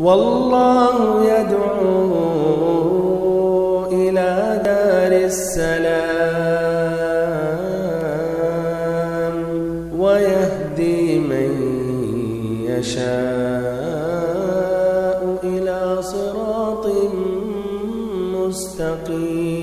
والله يدعو إلى دار السلام ويهدي من يشاء إلى صراط مستقيم.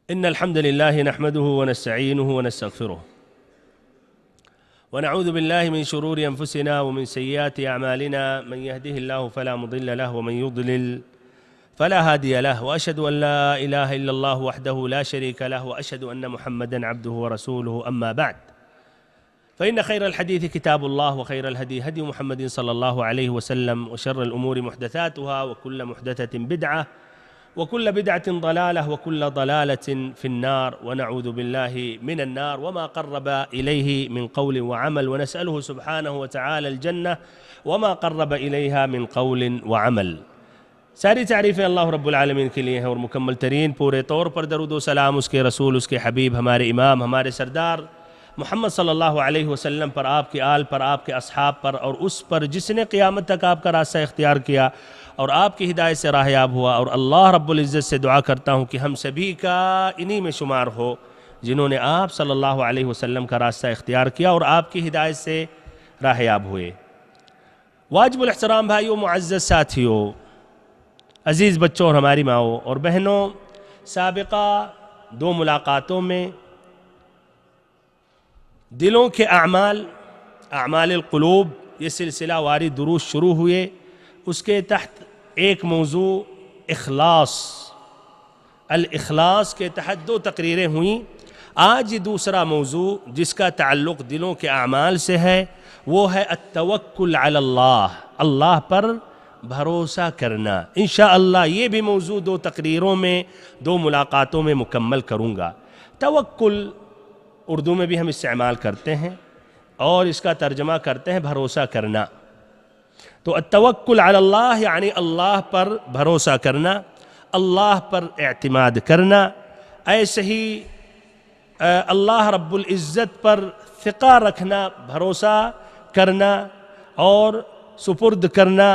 إن الحمد لله نحمده ونستعينه ونستغفره ونعوذ بالله من شرور أنفسنا ومن سيئات أعمالنا، من يهده الله فلا مضل له ومن يضلل فلا هادي له، وأشهد أن لا إله إلا الله وحده لا شريك له، وأشهد أن محمدًا عبده ورسوله. أما بعد، فإن خير الحديث كتاب الله، وخير الهدي هدي محمد صلى الله عليه وسلم، وشر الأمور محدثاتها، وكل محدثة بدعة، وكل بدعة ضلالة، وكل ضلالة في النار، ونعوذ بالله من النار وما قرب إليه من قول وعمل، ونسأله سبحانه وتعالى الجنة وما قرب إليها من قول وعمل. ساری تعریفیں اللہ رب العالمین کے لیے ہیں، اور مکمل ترین پورے طور پر درود و سلام اس کے رسول، اس کے حبیب، ہمارے امام، ہمارے سردار محمد صلی اللہ علیہ وسلم پر، آپ کے آل پر، آپ کے اصحاب پر، اور اس پر جس نے قیامت تک آپ کا راستہ اختیار کیا اور آپ کی ہدایت سے راہیاب ہوا. اور اللہ رب العزت سے دعا کرتا ہوں کہ ہم سبھی کا انہی میں شمار ہو جنہوں نے آپ صلی اللہ علیہ وسلم کا راستہ اختیار کیا اور آپ کی ہدایت سے راہیاب ہوئے. واجب الاحترام بھائیوں، معزز ساتھیوں، عزیز بچوں اور ہماری ماؤں اور بہنوں، سابقہ 2 ملاقاتوں میں دلوں کے اعمال القلوب یہ سلسلہ واری دروس شروع ہوئے. اس کے تحت ایک موضوع الاخلاص کے تحت 2 تقریریں ہوئیں. آج یہ دوسرا موضوع جس کا تعلق دلوں کے اعمال سے ہے وہ ہے التوکل علی اللہ، اللہ پر بھروسہ کرنا. انشاءاللہ یہ بھی موضوع 2 تقریروں میں 2 ملاقاتوں میں مکمل کروں گا. توکل اردو میں بھی ہم استعمال کرتے ہیں اور اس کا ترجمہ کرتے ہیں بھروسہ کرنا. تو التوکل علی اللہ یعنی اللہ پر بھروسہ کرنا، اللہ پر اعتماد کرنا، ایسے ہی اللہ رب العزت پر ثقہ رکھنا، بھروسہ کرنا اور سپرد کرنا،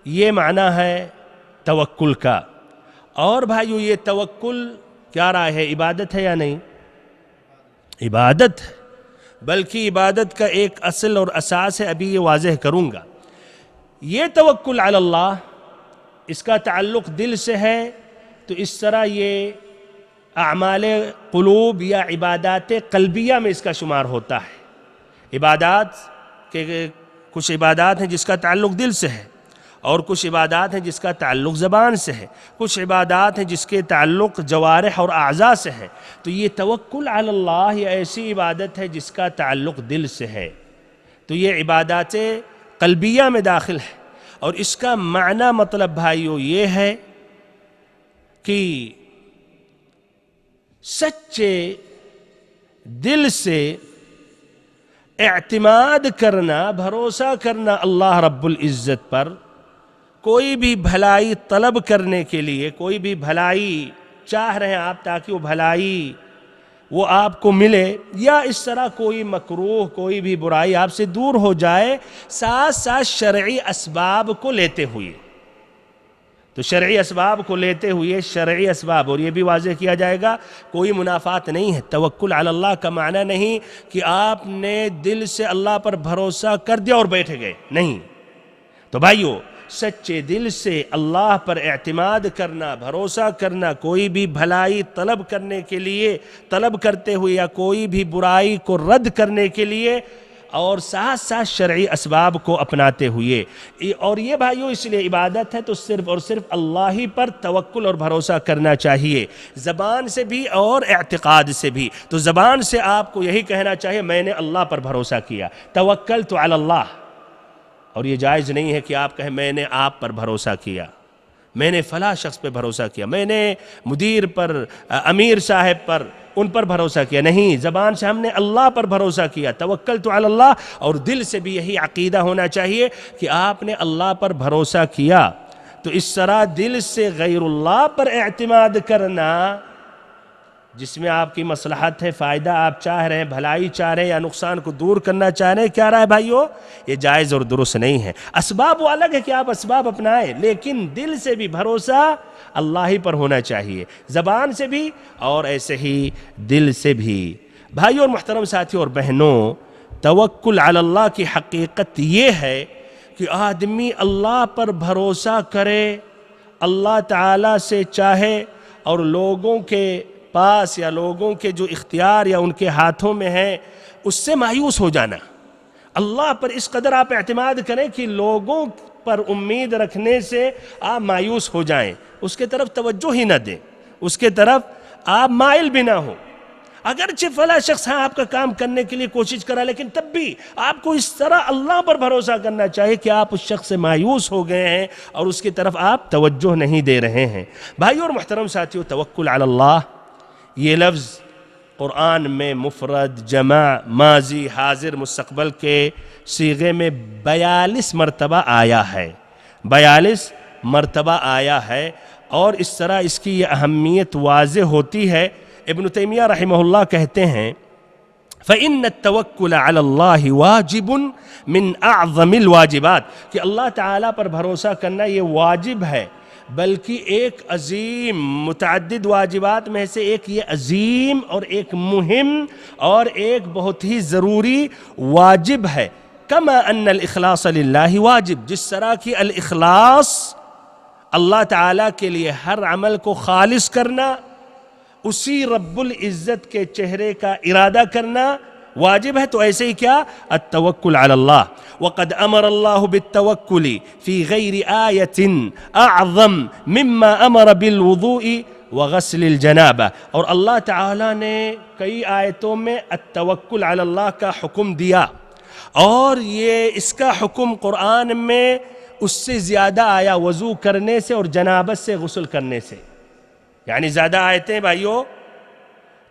یہ معنی ہے توکل کا. اور بھائیو، یہ توکل کیا رائے ہے، عبادت ہے یا نہیں؟ عبادت ہے، بلکہ عبادت کا ایک اصل اور اساس ہے، ابھی یہ واضح کروں گا. یہ توکل علی اللہ، اس کا تعلق دل سے ہے، تو اس طرح یہ اعمال قلوب یا عبادات قلبیہ میں اس کا شمار ہوتا ہے. عبادات کے کچھ عبادات ہیں جس کا تعلق دل سے ہے، اور کچھ عبادات ہیں جس کا تعلق زبان سے ہے، کچھ عبادات ہیں جس کے تعلق جوارح اور اعضاء سے ہے. تو یہ توکل علی اللہ یہ ایسی عبادت ہے جس کا تعلق دل سے ہے، تو یہ عبادات قلبیہ میں داخل ہے. اور اس کا معنی مطلب بھائیو یہ ہے کہ سچے دل سے اعتماد کرنا، بھروسہ کرنا اللہ رب العزت پر، کوئی بھی بھلائی طلب کرنے کے لیے، کوئی بھی بھلائی چاہ رہے ہیں آپ تاکہ وہ بھلائی وہ آپ کو ملے، یا اس طرح کوئی مکروہ، کوئی بھی برائی آپ سے دور ہو جائے، ساتھ ساتھ شرعی اسباب کو لیتے ہوئے. تو شرعی اسباب کو لیتے ہوئے، شرعی اسباب، اور یہ بھی واضح کیا جائے گا کوئی منافات نہیں ہے. توکل علی اللہ کا معنی نہیں کہ آپ نے دل سے اللہ پر بھروسہ کر دیا اور بیٹھ گئے، نہیں. تو بھائیو، سچے دل سے اللہ پر اعتماد کرنا، بھروسہ کرنا، کوئی بھی بھلائی طلب کرنے کے لیے، طلب کرتے ہوئے، یا کوئی بھی برائی کو رد کرنے کے لیے، اور ساتھ ساتھ شرعی اسباب کو اپناتے ہوئے. اور یہ بھائیو اس لیے عبادت ہے تو صرف اور صرف اللہ ہی پر توکل اور بھروسہ کرنا چاہیے، زبان سے بھی اور اعتقاد سے بھی. تو زبان سے آپ کو یہی کہنا چاہیے میں نے اللہ پر بھروسہ کیا، توکلت علی اللہ. اور یہ جائز نہیں ہے کہ آپ کہیں میں نے آپ پر بھروسہ کیا، میں نے فلاں شخص پہ بھروسہ کیا، میں نے مدیر پر، امیر صاحب پر، ان پر بھروسہ کیا. نہیں، زبان سے ہم نے اللہ پر بھروسہ کیا، توکلت علی اللہ. اور دل سے بھی یہی عقیدہ ہونا چاہیے کہ آپ نے اللہ پر بھروسہ کیا. تو اس طرح دل سے غیر اللہ پر اعتماد کرنا جس میں آپ کی مصلحت ہے، فائدہ آپ چاہ رہے ہیں، بھلائی چاہ رہے ہیں یا نقصان کو دور کرنا چاہ رہے ہیں، کیا رہا ہے بھائیو؟ یہ جائز اور درست نہیں ہے. اسباب وہ الگ ہے کہ آپ اسباب اپنائیں، لیکن دل سے بھی بھروسہ اللہ ہی پر ہونا چاہیے، زبان سے بھی اور ایسے ہی دل سے بھی. بھائیو اور محترم ساتھیوں اور بہنوں، توکل علی اللہ کی حقیقت یہ ہے کہ آدمی اللہ پر بھروسہ کرے، اللہ تعالیٰ سے چاہے، اور لوگوں کے پاس یا لوگوں کے جو اختیار یا ان کے ہاتھوں میں ہے اس سے مایوس ہو جانا. اللہ پر اس قدر آپ اعتماد کریں کہ لوگوں پر امید رکھنے سے آپ مایوس ہو جائیں، اس کے طرف توجہ ہی نہ دیں، اس کے طرف آپ مائل بھی نہ ہوں. اگرچہ فلاں شخص آپ کا کام کرنے کے لیے کوشش کرا، لیکن تب بھی آپ کو اس طرح اللہ پر بھروسہ کرنا چاہیے کہ آپ اس شخص سے مایوس ہو گئے ہیں اور اس کی طرف آپ توجہ نہیں دے رہے ہیں. بھائیو اور محترم ساتھیو، توکل علی اللہ یہ لفظ قرآن میں مفرد، جمع، ماضی، حاضر، مستقبل کے صیغے میں 42 مرتبہ آیا ہے، 42 مرتبہ آیا ہے. اور اس طرح اس کی یہ اہمیت واضح ہوتی ہے. ابن تیمیہ رحمہ اللہ کہتے ہیں فَإِنَّ التَّوَكُّلَ عَلَى اللَّهِ وَاجِبٌ مِّنْ أَعْظَمِ الْوَاجِبَاتِ کہ اللہ تعالیٰ پر بھروسہ کرنا یہ واجب ہے، بلکہ ایک عظیم متعدد واجبات میں سے ایک یہ عظیم اور ایک مہم اور ایک بہت ہی ضروری واجب ہے. كما ان الاخلاص للہ واجب، جس طرح کی الاخلاص اللہ تعالیٰ کے لیے ہر عمل کو خالص کرنا، اسی رب العزت کے چہرے کا ارادہ کرنا واجب ہے، تو ایسے ہی کیا التوکل علی اللہ. وقد امر اللہ بالتوکل فی غیر آیت اعظم مما امر بالوضوء وغسل الجنابہ. اور اللہ تعالیٰ نے کئی آیتوں میں التوکل علی اللہ کا حکم دیا، اور یہ اس کا حکم قرآن میں اس سے زیادہ آیا وضو کرنے سے اور جنابت سے غسل کرنے سے. یعنی زیادہ آیتیں بھائیو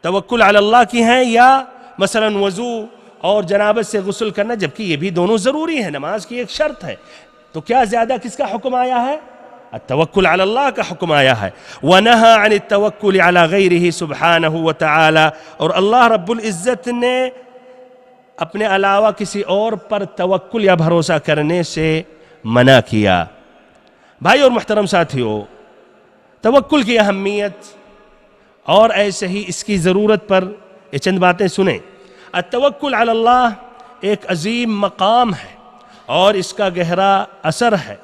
توکل علی اللہ کی ہیں یا مثلا وضو اور جنابت سے غسل کرنا، جبکہ یہ بھی دونوں ضروری ہیں، نماز کی ایک شرط ہے. تو کیا زیادہ کس کا حکم آیا ہے؟ التوکل علی اللہ کا حکم آیا ہے. وَنَهَا عَنِ التَّوَكُّلِ عَلَى غَيْرِهِ سُبْحَانَهُ وَتَعَالَى، اور اللہ رب العزت نے اپنے علاوہ کسی اور پر توکل یا بھروسہ کرنے سے منع کیا. بھائی اور محترم ساتھیو، توکل کی اہمیت اور ایسے ہی اس کی ضرورت پر یہ چند باتیں سنیں. التوکل علی اللہ ایک عظیم مقام ہے اور اس کا گہرا اثر ہے.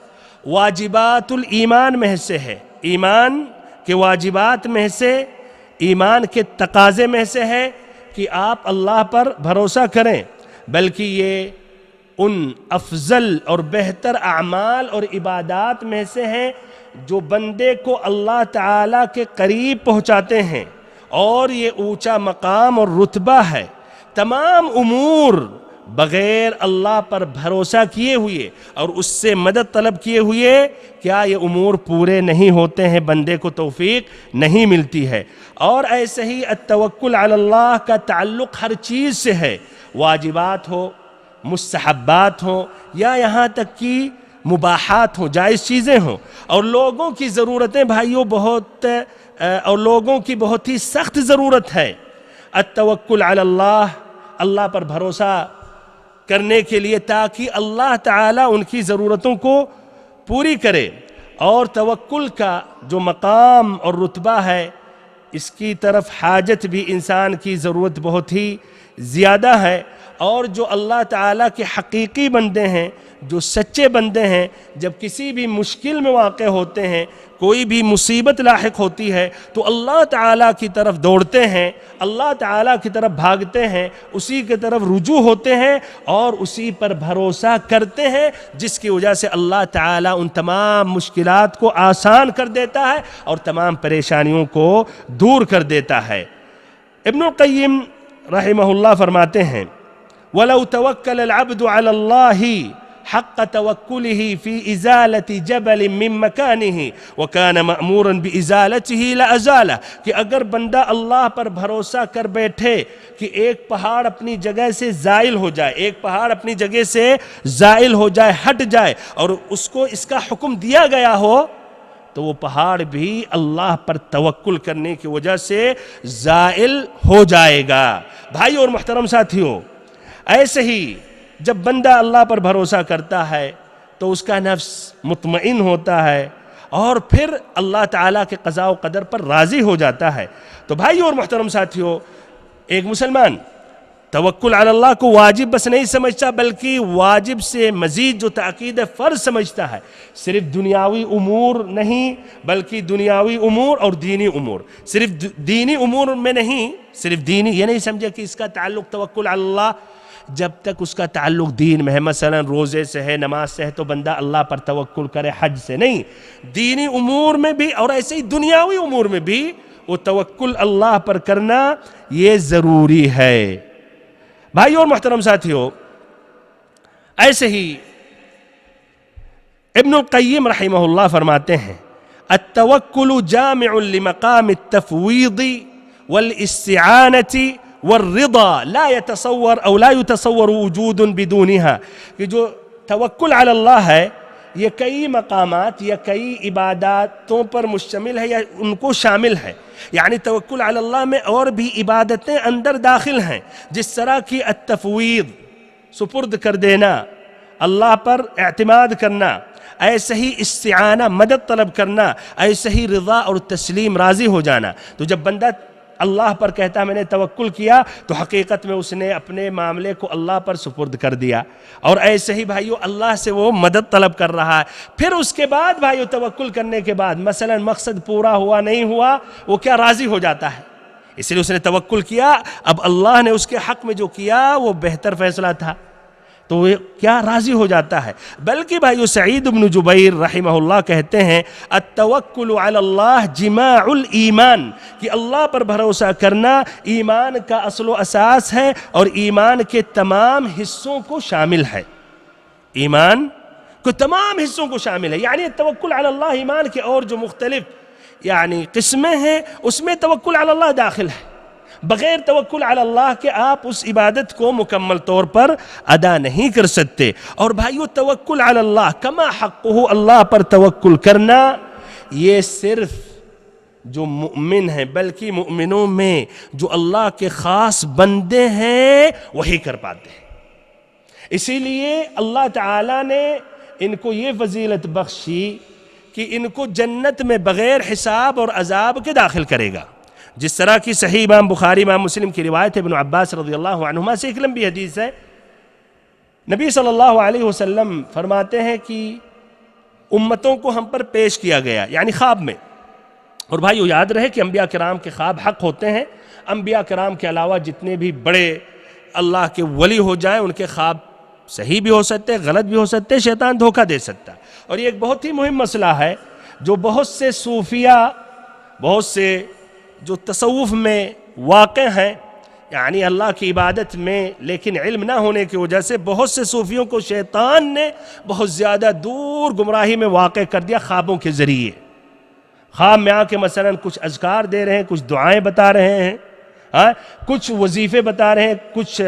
واجبات الایمان میں سے ہے، ایمان کے واجبات میں سے، ایمان کے تقاضے میں سے ہے کہ آپ اللہ پر بھروسہ کریں، بلکہ یہ ان افضل اور بہتر اعمال اور عبادات میں سے ہیں جو بندے کو اللہ تعالیٰ کے قریب پہنچاتے ہیں، اور یہ اونچا مقام اور رتبہ ہے. تمام امور بغیر اللہ پر بھروسہ کیے ہوئے اور اس سے مدد طلب کیے ہوئے کیا یہ امور پورے نہیں ہوتے ہیں، بندے کو توفیق نہیں ملتی ہے. اور ایسے ہی التوکل علی اللہ کا تعلق ہر چیز سے ہے، واجبات ہو، مستحبات ہوں، یا یہاں تک کہ مباحات ہوں، جائز چیزیں ہوں. اور لوگوں کی ضرورتیں بھائیوں لوگوں کی بہت ہی سخت ضرورت ہے. التوکل علی اللہ، اللہ پر بھروسہ کرنے کے لیے تاکہ اللہ تعالیٰ ان کی ضرورتوں کو پوری کرے. اور توکل کا جو مقام اور رتبہ ہے، اس کی طرف حاجت بھی انسان کی ضرورت بہت ہی زیادہ ہے. اور جو اللہ تعالیٰ کے حقیقی بندے ہیں، جو سچے بندے ہیں، جب کسی بھی مشکل میں واقع ہوتے ہیں، کوئی بھی مصیبت لاحق ہوتی ہے، تو اللہ تعالیٰ کی طرف دوڑتے ہیں، اللہ تعالیٰ کی طرف بھاگتے ہیں، اسی کی طرف رجوع ہوتے ہیں اور اسی پر بھروسہ کرتے ہیں، جس کی وجہ سے اللہ تعالیٰ ان تمام مشکلات کو آسان کر دیتا ہے اور تمام پریشانیوں کو دور کر دیتا ہے. ابن القیم رحمہ اللہ فرماتے ہیں وَلَوْ تَوَكَّلَ الْعَبْدُ عَلَى اللَّهِ حق توکلہ فی ازالة جبل من مکانہ وکان مأمورا بازالتہ لازالہ، کہ اگر بندہ اللہ پر بھروسہ کر بیٹھے کہ ایک پہاڑ اپنی جگہ سے زائل ہو جائے، ایک پہاڑ اپنی جگہ سے زائل ہو جائے، ہٹ جائے، اور اس کو اس کا حکم دیا گیا ہو، تو وہ پہاڑ بھی اللہ پر توکل کرنے کی وجہ سے زائل ہو جائے گا۔ بھائی اور محترم ساتھیوں، ایسے ہی جب بندہ اللہ پر بھروسہ کرتا ہے تو اس کا نفس مطمئن ہوتا ہے اور پھر اللہ تعالیٰ کے قضاء و قدر پر راضی ہو جاتا ہے۔ تو بھائی اور محترم ساتھیوں، ایک مسلمان توکل علی اللہ کو واجب بس نہیں سمجھتا، بلکہ واجب سے مزید جو تاکید فرض سمجھتا ہے۔ صرف دنیاوی امور نہیں، بلکہ دنیاوی امور اور دینی امور۔ صرف دینی امور میں نہیں، صرف دینی یہ نہیں سمجھے کہ اس کا تعلق توکل علی اللہ جب تک اس کا تعلق دین میں ہے، مثلا روزے سے ہے، نماز سے ہے، تو بندہ اللہ پر توکل کرے، حج سے نہیں۔ دینی امور میں بھی اور ایسے ہی دنیاوی امور میں بھی وہ توکل اللہ پر کرنا یہ ضروری ہے۔ بھائی اور محترم ساتھیوں، ایسے ہی ابن القیم رحمہ اللہ فرماتے ہیں التوکل جامع لمقام التفویض والاستعانت والرضا لا يتصور او لا يتصور وجود بدونها، کہ جو توکل علی اللہ ہے یہ کئی مقامات یا کئی عباداتوں پر مشتمل ہے یا ان کو شامل ہے۔ یعنی توکل علی اللہ میں اور بھی عبادتیں اندر داخل ہیں، جس طرح کی التفویض سپرد کر دینا، اللہ پر اعتماد کرنا، ایسے ہی استعانہ مدد طلب کرنا، ایسے ہی رضا اور تسلیم راضی ہو جانا۔ تو جب بندہ اللہ پر کہتا میں نے توکل کیا تو حقیقت میں اس نے اپنے معاملے کو اللہ پر سپرد کر دیا، اور ایسے ہی بھائیو اللہ سے وہ مدد طلب کر رہا ہے۔ پھر اس کے بعد بھائیو توکل کرنے کے بعد مثلا مقصد پورا ہوا نہیں ہوا، وہ کیا راضی ہو جاتا ہے، اس لیے اس نے توکل کیا، اب اللہ نے اس کے حق میں جو کیا وہ بہتر فیصلہ تھا تو وہ کیا راضی ہو جاتا ہے۔ بلکہ بھائیو سعید بن جبیر رحمہ اللہ کہتے ہیں التوکل علی اللہ جماع الایمان، کہ اللہ پر بھروسہ کرنا ایمان کا اصل و اساس ہے اور ایمان کے تمام حصوں کو شامل ہے۔ ایمان کو تمام حصوں کو شامل ہے، یعنی توکل علی اللہ ایمان کے اور جو مختلف یعنی قسمیں ہیں اس میں توکل علی اللہ داخل ہے۔ بغیر توکل علی اللہ کے آپ اس عبادت کو مکمل طور پر ادا نہیں کر سکتے۔ اور بھائیو توکل علی اللہ کما حقہ، اللہ پر توکل کرنا یہ صرف جو مؤمن ہیں بلکہ مؤمنوں میں جو اللہ کے خاص بندے ہیں وہی کر پاتے ہیں۔ اسی لیے اللہ تعالیٰ نے ان کو یہ فضیلت بخشی کہ ان کو جنت میں بغیر حساب اور عذاب کے داخل کرے گا، جس طرح کی صحیح امام بخاری امام مسلم کی روایت ابن عباس رضی اللہ عنہما سے ایک لمبی حدیث ہے۔ نبی صلی اللہ علیہ وسلم فرماتے ہیں کہ امتوں کو ہم پر پیش کیا گیا یعنی خواب میں، اور بھائیو یاد رہے کہ انبیاء کرام کے خواب حق ہوتے ہیں۔ انبیاء کرام کے علاوہ جتنے بھی بڑے اللہ کے ولی ہو جائیں ان کے خواب صحیح بھی ہو سکتے، غلط بھی ہو سکتے، شیطان دھوکہ دے سکتا ہے۔ اور یہ ایک بہت ہی مہم مسئلہ ہے جو بہت سے صوفیہ، بہت سے جو تصوف میں واقع ہیں یعنی اللہ کی عبادت میں لیکن علم نہ ہونے کی وجہ سے بہت سے صوفیوں کو شیطان نے بہت زیادہ دور گمراہی میں واقع کر دیا خوابوں کے ذریعے۔ خواب میں آ کے مثلا کچھ اذکار دے رہے ہیں، کچھ دعائیں بتا رہے ہیں، کچھ وظیفے بتا رہے ہیں، کچھ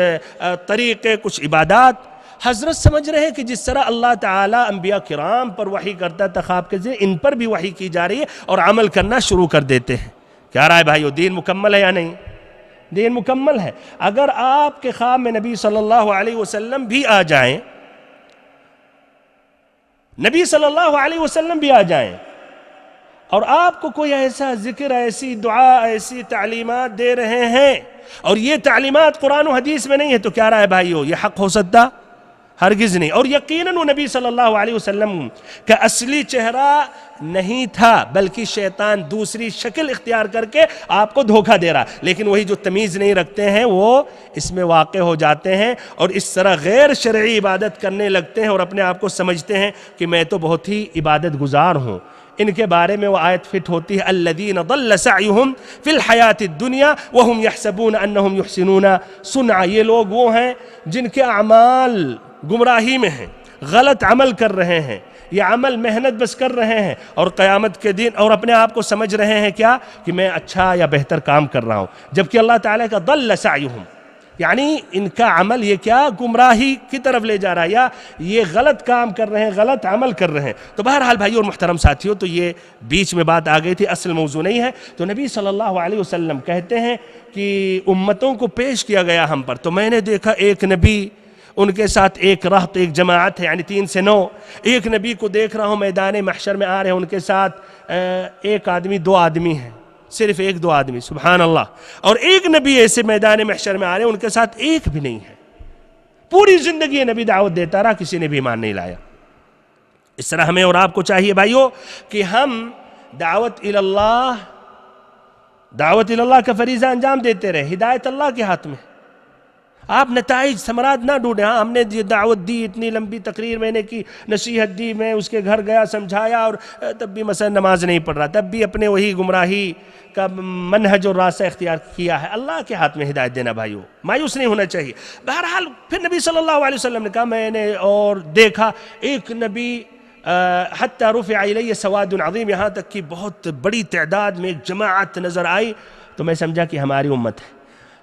طریقے، کچھ عبادات۔ حضرت سمجھ رہے ہیں کہ جس طرح اللہ تعالیٰ انبیاء کرام پر وحی کرتا تھا خواب کے ذریعے، ان پر بھی وحی کی جا رہی ہے اور عمل کرنا شروع کر دیتے ہیں۔ کیا رائے بھائیو، دین مکمل ہے یا نہیں؟ دین مکمل ہے۔ اگر آپ کے خواب میں نبی صلی اللہ علیہ وسلم بھی آ جائیں، نبی صلی اللہ علیہ وسلم بھی آ جائیں اور آپ کو کوئی ایسا ذکر، ایسی دعا، ایسی تعلیمات دے رہے ہیں اور یہ تعلیمات قرآن و حدیث میں نہیں ہے، تو کیا رائے بھائیو، یہ حق ہو سکتا؟ ہرگز نہیں۔ اور یقیناً وہ نبی صلی اللہ علیہ وسلم کا اصلی چہرہ نہیں تھا، بلکہ شیطان دوسری شکل اختیار کر کے آپ کو دھوکہ دے رہا، لیکن وہی جو تمیز نہیں رکھتے ہیں وہ اس میں واقع ہو جاتے ہیں اور اس طرح غیر شرعی عبادت کرنے لگتے ہیں اور اپنے آپ کو سمجھتے ہیں کہ میں تو بہت ہی عبادت گزار ہوں۔ ان کے بارے میں وہ آیت فٹ ہوتی ہے الذین ضل سعیہم فی الحیات الدنیا وہم یحسبون انہم یحسنون صنعا۔ یہ لوگ وہ ہیں جن کے اعمال گمراہی میں ہیں، غلط عمل کر رہے ہیں، یہ عمل محنت بس کر رہے ہیں، اور قیامت کے دن اور اپنے آپ کو سمجھ رہے ہیں کیا کہ میں اچھا یا بہتر کام کر رہا ہوں، جبکہ اللہ تعالیٰ کا ضل سعیہم، یعنی ان کا عمل یہ کیا گمراہی کی طرف لے جا رہا ہے، یا یہ غلط کام کر رہے ہیں، غلط عمل کر رہے ہیں۔ تو بہرحال بھائیو اور محترم ساتھیو، تو یہ بیچ میں بات آ گئی تھی، اصل موضوع نہیں ہے۔ تو نبی صلی اللہ علیہ وسلم کہتے ہیں کہ امتوں کو پیش کیا گیا ہم پر، تو میں نے دیکھا ایک نبی، ان کے ساتھ ایک رہط، ایک جماعت ہے، یعنی 3 سے 9۔ ایک نبی کو دیکھ رہا ہوں میدان محشر میں آ رہے ہیں، ان کے ساتھ ایک آدمی، 2 آدمی ہیں، صرف 1-2 آدمی، سبحان اللہ۔ اور ایک نبی ایسے میدان محشر میں آ رہے ہیں، ان کے ساتھ ایک بھی نہیں ہے۔ پوری زندگی یہ نبی دعوت دیتا رہا، کسی نے بھی ایمان نہیں لایا۔ اس طرح ہمیں اور آپ کو چاہیے بھائیو کہ ہم دعوت اللہ کا فریضہ انجام دیتے رہے، ہدایت اللہ کے ہاتھ میں۔ آپ نتائج ثمرات نہ ڈھونڈیں۔ ہاں، ہم نے یہ دعوت دی، اتنی لمبی تقریر میں نے کی، نصیحت دی، میں اس کے گھر گیا، سمجھایا، اور تب بھی مثلا نماز نہیں پڑھ رہا، تب بھی اپنے وہی گمراہی کا منہج اور راستہ اختیار کیا ہے۔ اللہ کے ہاتھ میں ہدایت دینا بھائیو، مایوس نہیں ہونا چاہیے۔ بہرحال پھر نبی صلی اللہ علیہ وسلم نے کہا، میں نے اور دیکھا ایک نبی حتی رفع الی سواد عظیم، یہاں تک کہ بہت بڑی تعداد میں ایک جماعت نظر آئی، تو میں سمجھا کہ ہماری امت ہے۔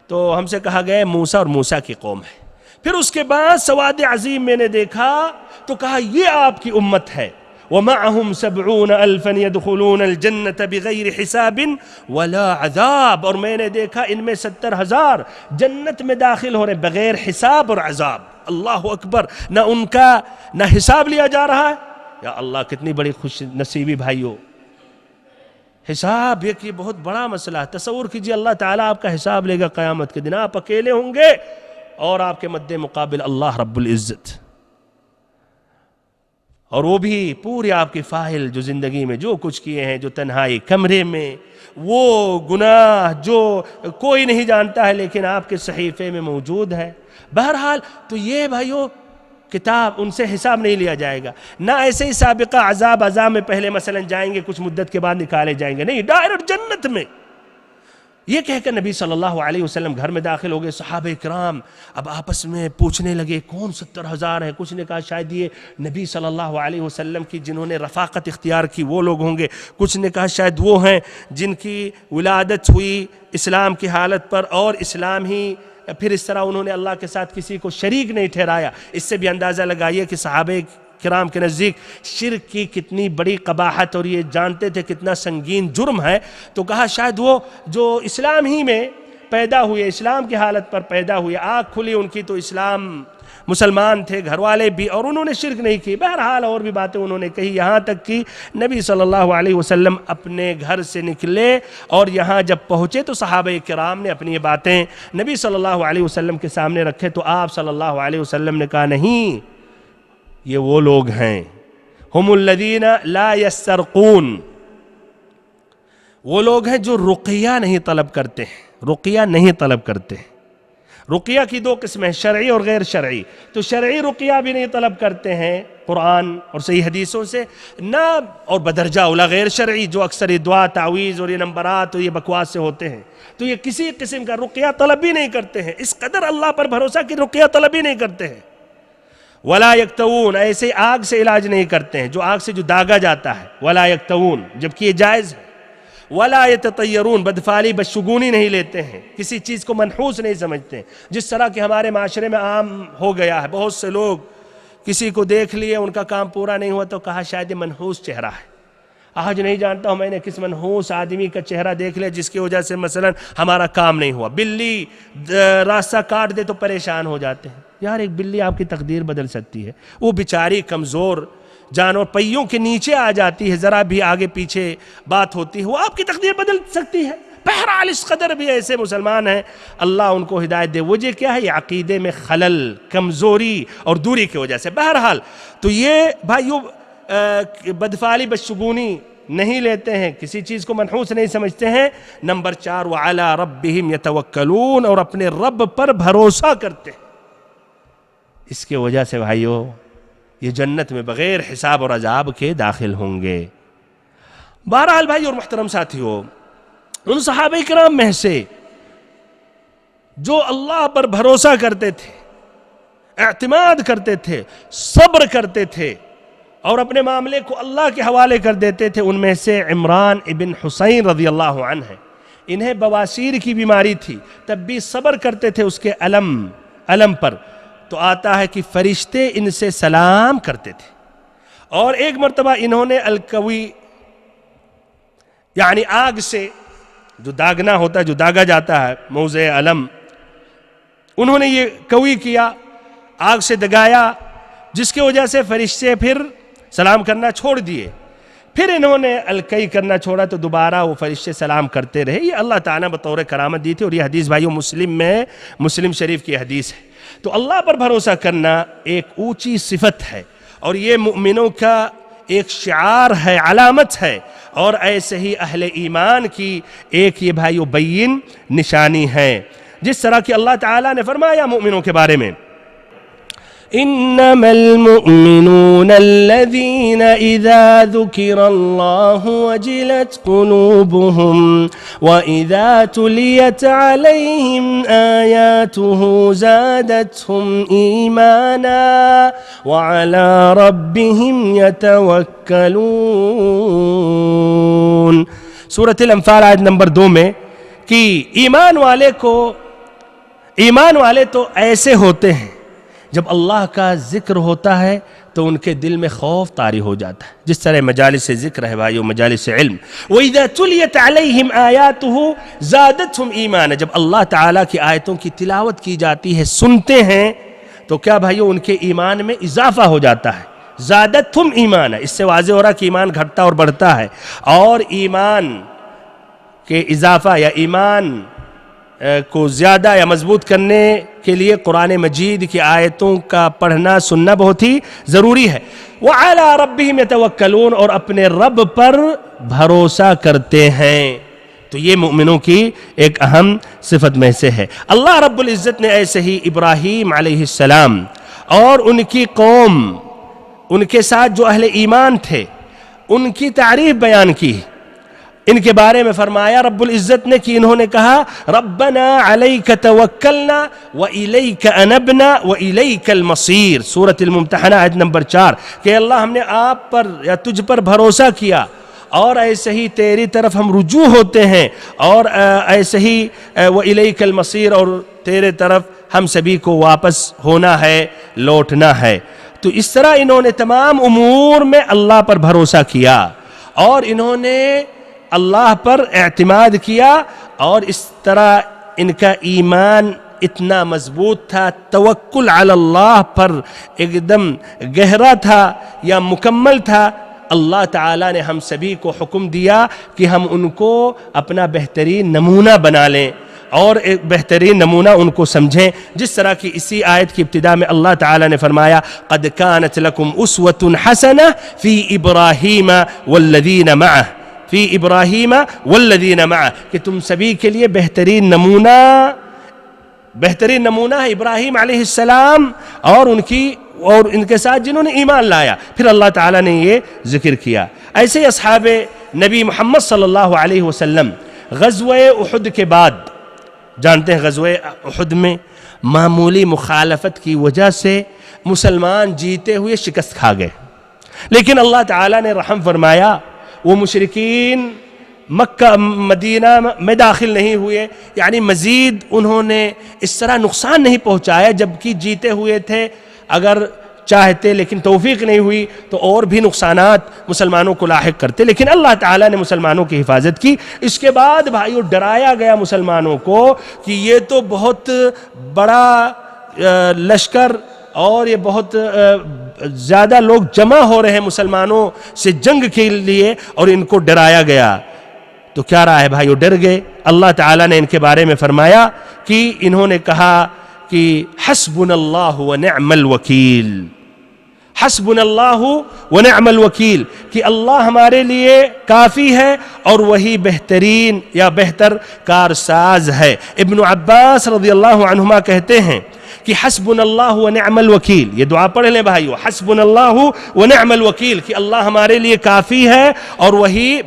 تو ہم سے کہا گیا موسیٰ اور موسیٰ کی قوم ہے۔ پھر اس کے بعد سواد عظیم میں نے دیکھا تو کہا یہ آپ کی امت ہے۔ وَمَعَهُمْ 70,000 يَدْخُلُونَ الْجَنَّةَ بِغَيْرِ حِسَابٍ وَلَا عَذَابٍ، اور میں نے دیکھا ان میں 70,000 جنت میں داخل ہو رہے بغیر حساب اور عذاب۔ اللہ اکبر، نہ ان کا نہ حساب لیا جا رہا ہے۔ یا اللہ، کتنی بڑی خوش نصیبی بھائیو۔ حساب یہ بہت بڑا مسئلہ ہے۔ تصور کیجئے اللہ تعالیٰ آپ کا حساب لے گا قیامت کے دن، آپ اکیلے ہوں گے اور آپ کے مد مقابل اللہ رب العزت، اور وہ بھی پورے آپ کی فائل، جو زندگی میں جو کچھ کیے ہیں، جو تنہائی کمرے میں وہ گناہ جو کوئی نہیں جانتا ہے لیکن آپ کے صحیفے میں موجود ہے۔ بہرحال تو یہ بھائیو کتاب، ان سے حساب نہیں لیا جائے گا، نہ ایسے ہی سابقہ عذاب میں پہلے مثلا جائیں گے، کچھ مدت کے بعد نکالے جائیں گے، نہیں، ڈائریکٹ جنت میں۔ یہ کہہ کر نبی صلی اللہ علیہ وسلم گھر میں داخل ہو گئے۔ صحابہ کرام اب آپس میں پوچھنے لگے کون 70,000 ہیں؟ کچھ نے کہا شاید یہ نبی صلی اللہ علیہ وسلم کی جنہوں نے رفاقت اختیار کی وہ لوگ ہوں گے، کچھ نے کہا شاید وہ ہیں جن کی ولادت ہوئی اسلام کی حالت پر اور اسلام ہی، پھر اس طرح انہوں نے اللہ کے ساتھ کسی کو شریک نہیں ٹھہرایا۔ اس سے بھی اندازہ لگائیے کہ صحابہ کرام کے نزدیک شرک کی کتنی بڑی قباحت، اور یہ جانتے تھے کتنا سنگین جرم ہے۔ تو کہا شاید وہ جو اسلام ہی میں پیدا ہوئے، اسلام کی حالت پر پیدا ہوئے، آنکھ کھلی ان کی تو اسلام، مسلمان تھے، گھر والے بھی، اور انہوں نے شرک نہیں کی۔ بہرحال اور بھی باتیں انہوں نے کہی، یہاں تک کہ نبی صلی اللہ علیہ وسلم اپنے گھر سے نکلے اور یہاں جب پہنچے تو صحابہ کرام نے اپنی یہ باتیں نبی صلی اللہ علیہ وسلم کے سامنے رکھے، تو آپ صلی اللہ علیہ وسلم نے کہا نہیں، یہ وہ لوگ ہیں، ہم الذین لا یسترقون، وہ لوگ ہیں جو رقیہ نہیں طلب کرتے ہیں، رقیہ نہیں طلب کرتے ہیں۔ رقیہ کی 2 قسمیں، شرعی اور غیر شرعی۔ تو شرعی رقیہ بھی نہیں طلب کرتے ہیں قرآن اور صحیح حدیثوں سے، نہ، اور بدرجہ اولا غیر شرعی جو اکثر یہ دعا، تعویذ اور یہ نمبرات اور یہ بکواس سے ہوتے ہیں، تو یہ کسی قسم کا رقیہ طلب بھی نہیں کرتے ہیں۔ اس قدر اللہ پر بھروسہ کہ رقیہ طلب ہی نہیں کرتے ہیں۔ ولا یکتوون، ایسے آگ سے علاج نہیں کرتے ہیں، جو آگ سے جو داغا جاتا ہے، ولا یکتوون، جبکہ یہ جائز ہے۔ ولا یتطیرون، بدفعلی بدشگونی نہیں لیتے ہیں، کسی چیز کو منحوس نہیں سمجھتے ہیں، جس طرح کہ ہمارے معاشرے میں عام ہو گیا ہے۔ بہت سے لوگ کسی کو دیکھ لیے، ان کا کام پورا نہیں ہوا تو کہا شاید یہ منحوس چہرہ ہے۔ آج نہیں جانتا ہوں میں نے کس منحوس آدمی کا چہرہ دیکھ لیا جس کی وجہ سے مثلا ہمارا کام نہیں ہوا۔ بلی راستہ کاٹ دے تو پریشان ہو جاتے ہیں۔ یار ایک بلی آپ کی تقدیر بدل سکتی ہے، وہ بیچاری کمزور جانور پہیوں کے نیچے آ جاتی ہے، ذرا بھی آگے پیچھے بات ہوتی ہے، وہ آپ کی تقدیر بدل سکتی ہے۔ بہرحال اس قدر بھی ایسے مسلمان ہیں، اللہ ان کو ہدایت دے۔ وجہ کیا ہے؟ یہ عقیدے میں خلل، کمزوری اور دوری کی وجہ سے۔ بہرحال تو یہ بھائیو بدفعلی بدشگونی نہیں لیتے ہیں، کسی چیز کو منحوس نہیں سمجھتے ہیں۔ نمبر 4، وعلی ربہم یتوکلون، اور اپنے رب پر بھروسہ کرتے ہیں۔ اس کی وجہ سے بھائیو یہ جنت میں بغیر حساب اور عذاب کے داخل ہوں گے۔ بہرحال بھائی اور محترم ساتھیو، ان صحابہ کرام میں سے جو اللہ پر بھروسہ کرتے تھے، اعتماد کرتے تھے، صبر کرتے تھے اور اپنے معاملے کو اللہ کے حوالے کر دیتے تھے، ان میں سے عمران ابن حسین رضی اللہ عنہ ہیں۔ انہیں بواسیر کی بیماری تھی، تب بھی صبر کرتے تھے اس کے علم پر۔ تو آتا ہے کہ فرشتے ان سے سلام کرتے تھے، اور ایک مرتبہ انہوں نے الکوی یعنی آگ سے جو داغنا ہوتا ہے، جو داغا جاتا ہے موضع علم، انہوں نے یہ کوی کیا، آگ سے دگایا، جس کی وجہ سے فرشتے پھر سلام کرنا چھوڑ دیے۔ پھر انہوں نے الکئی کرنا چھوڑا تو دوبارہ وہ فرشتے سلام کرتے رہے۔ یہ اللہ تعالیٰ بطور کرامت دی تھی، اور یہ حدیث بھائیو مسلم شریف کی حدیث ہے۔ تو اللہ پر بھروسہ کرنا ایک اونچی صفت ہے، اور یہ مومنوں کا ایک شعار ہے، علامت ہے، اور ایسے ہی اہل ایمان کی ایک یہ بھائیو بین نشانی ہے، جس طرح کہ اللہ تعالیٰ نے فرمایا مومنوں کے بارے میں، إنما المؤمنون الذين إذا ذكر الله وجلت قلوبهم وإذا تليت عليهم آياته زادتهم إيمانا وعلى ربهم يتوكلون۔ سورة الانفال آیت نمبر 2 میں کہ ایمان والے تو ایسے ہوتے ہیں جب اللہ کا ذکر ہوتا ہے تو ان کے دل میں خوف طاری ہو جاتا ہے، جس طرح مجالس ذکر ہے بھائیو، مجالس علم۔ وَإِذَا تُلِيَتْ عَلَيْهِمْ آيَاتُهُ زَادَتْهُمْ إِيمَانًا، جب اللہ تعالیٰ کی آیتوں کی تلاوت کی جاتی ہے، سنتے ہیں، تو کیا بھائیو ان کے ایمان میں اضافہ ہو جاتا ہے۔ زَادَتْهُمْ إِيمَانًا، اس سے واضح ہو رہا کہ ایمان گھٹتا اور بڑھتا ہے، اور ایمان کے اضافہ یا ایمان کو زیادہ یا مضبوط کرنے کے لیے قرآن مجید کی آیتوں کا پڑھنا سننا بہت ہی ضروری ہے۔ وَعَلَىٰ رَبِّهِمْ يَتَوَكَّلُونَ، اور اپنے رب پر بھروسہ کرتے ہیں۔ تو یہ مومنوں کی ایک اہم صفت میں سے ہے۔ اللہ رب العزت نے ایسے ہی ابراہیم علیہ السلام اور ان کی قوم، ان کے ساتھ جو اہل ایمان تھے، ان کی تعریف بیان کی۔ ان کے بارے میں فرمایا رب العزت نے کہ انہوں نے کہا ربنا علیک توکلنا وإلیک انبنا وإلیک المصیر، سورۃ الممتحنہ آیت نمبر 4، کہ اللہ ہم نے آپ پر یا تجھ پر بھروسہ کیا، اور ایسے ہی تیری طرف ہم رجوع ہوتے ہیں، اور ایسے ہی وإلیک المصیر، اور تیرے طرف ہم سبھی کو واپس ہونا ہے، لوٹنا ہے۔ تو اس طرح انہوں نے تمام امور میں اللہ پر بھروسہ کیا، اور انہوں نے اللہ پر اعتماد کیا، اور اس طرح ان کا ایمان اتنا مضبوط تھا، توکل علی اللہ پر ایک دم گہرا تھا یا مکمل تھا۔ اللہ تعالیٰ نے ہم سبھی کو حکم دیا کہ ہم ان کو اپنا بہترین نمونہ بنا لیں، اور ایک بہترین نمونہ ان کو سمجھیں، جس طرح کی اسی آیت کی ابتدا میں اللہ تعالیٰ نے فرمایا قد كانت لكم اسوة حسنة في ابراہیم والذین معه، فی ابراہیم والذین معه، کہ تم سبھی کے لیے بہترین نمونہ ہے ابراہیم علیہ السلام اور ان کے ساتھ جنہوں نے ایمان لایا۔ پھر اللہ تعالیٰ نے یہ ذکر کیا۔ ایسے ہی اصحاب نبی محمد صلی اللہ علیہ وسلم غزوہ احد کے بعد، جانتے ہیں غزوہ احد میں معمولی مخالفت کی وجہ سے مسلمان جیتے ہوئے شکست کھا گئے، لیکن اللہ تعالیٰ نے رحم فرمایا، وہ مشرکین مکہ مدینہ میں داخل نہیں ہوئے، یعنی مزید انہوں نے اس طرح نقصان نہیں پہنچایا، جبکہ جیتے ہوئے تھے۔ اگر چاہتے لیکن توفیق نہیں ہوئی تو اور بھی نقصانات مسلمانوں کو لاحق کرتے، لیکن اللہ تعالیٰ نے مسلمانوں کی حفاظت کی۔ اس کے بعد بھائیو ڈرایا گیا مسلمانوں کو کہ یہ تو بہت بڑا لشکر اور یہ بہت زیادہ لوگ جمع ہو رہے ہیں مسلمانوں سے جنگ کے لیے، اور ان کو ڈرایا گیا۔ تو کیا رہا ہے بھائیو؟ ڈر گئے۔ اللہ تعالیٰ نے ان کے بارے میں فرمایا کہ انہوں نے کہا کہ حسبنا اللہ ونعم الوکیل، حسبنا اللہ ونعم الوکیل، کہ اللہ ہمارے لیے کافی ہے اور وہی بہترین یا بہتر کارساز ہے۔ ابن عباس رضی اللہ عنہما کہتے ہیں کہ حسبنا اللہ و نعم الوکیل. یہ دعا پڑھ لیں بھائیو, حسبنا اللہ و نعم الوکیل, کہ اللہ ہمارے لیے کافی ہے اور وہی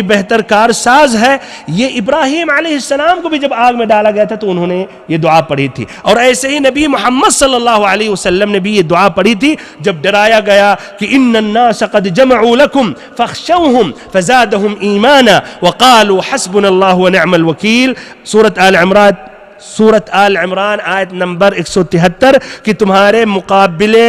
بہتر کار ساز ہے. یہ ابراہیم علیہ السلام کو بھی جب آگ میں ڈالا گیا تھا تو انہوں نے یہ دعا پڑھی تھی, اور ایسے ہی نبی محمد صلی اللہ علیہ وسلم نے بھی یہ دعا پڑھی تھی جب ڈرایا گیا کہ ان الناس قد جمعوا لكم فاخشوهم فزادهم ایمانا وقالوا حسبنا اللہ ونعم الوکیل. سورۃ آل عمران آیت نمبر 173, کہ تمہارے مقابلے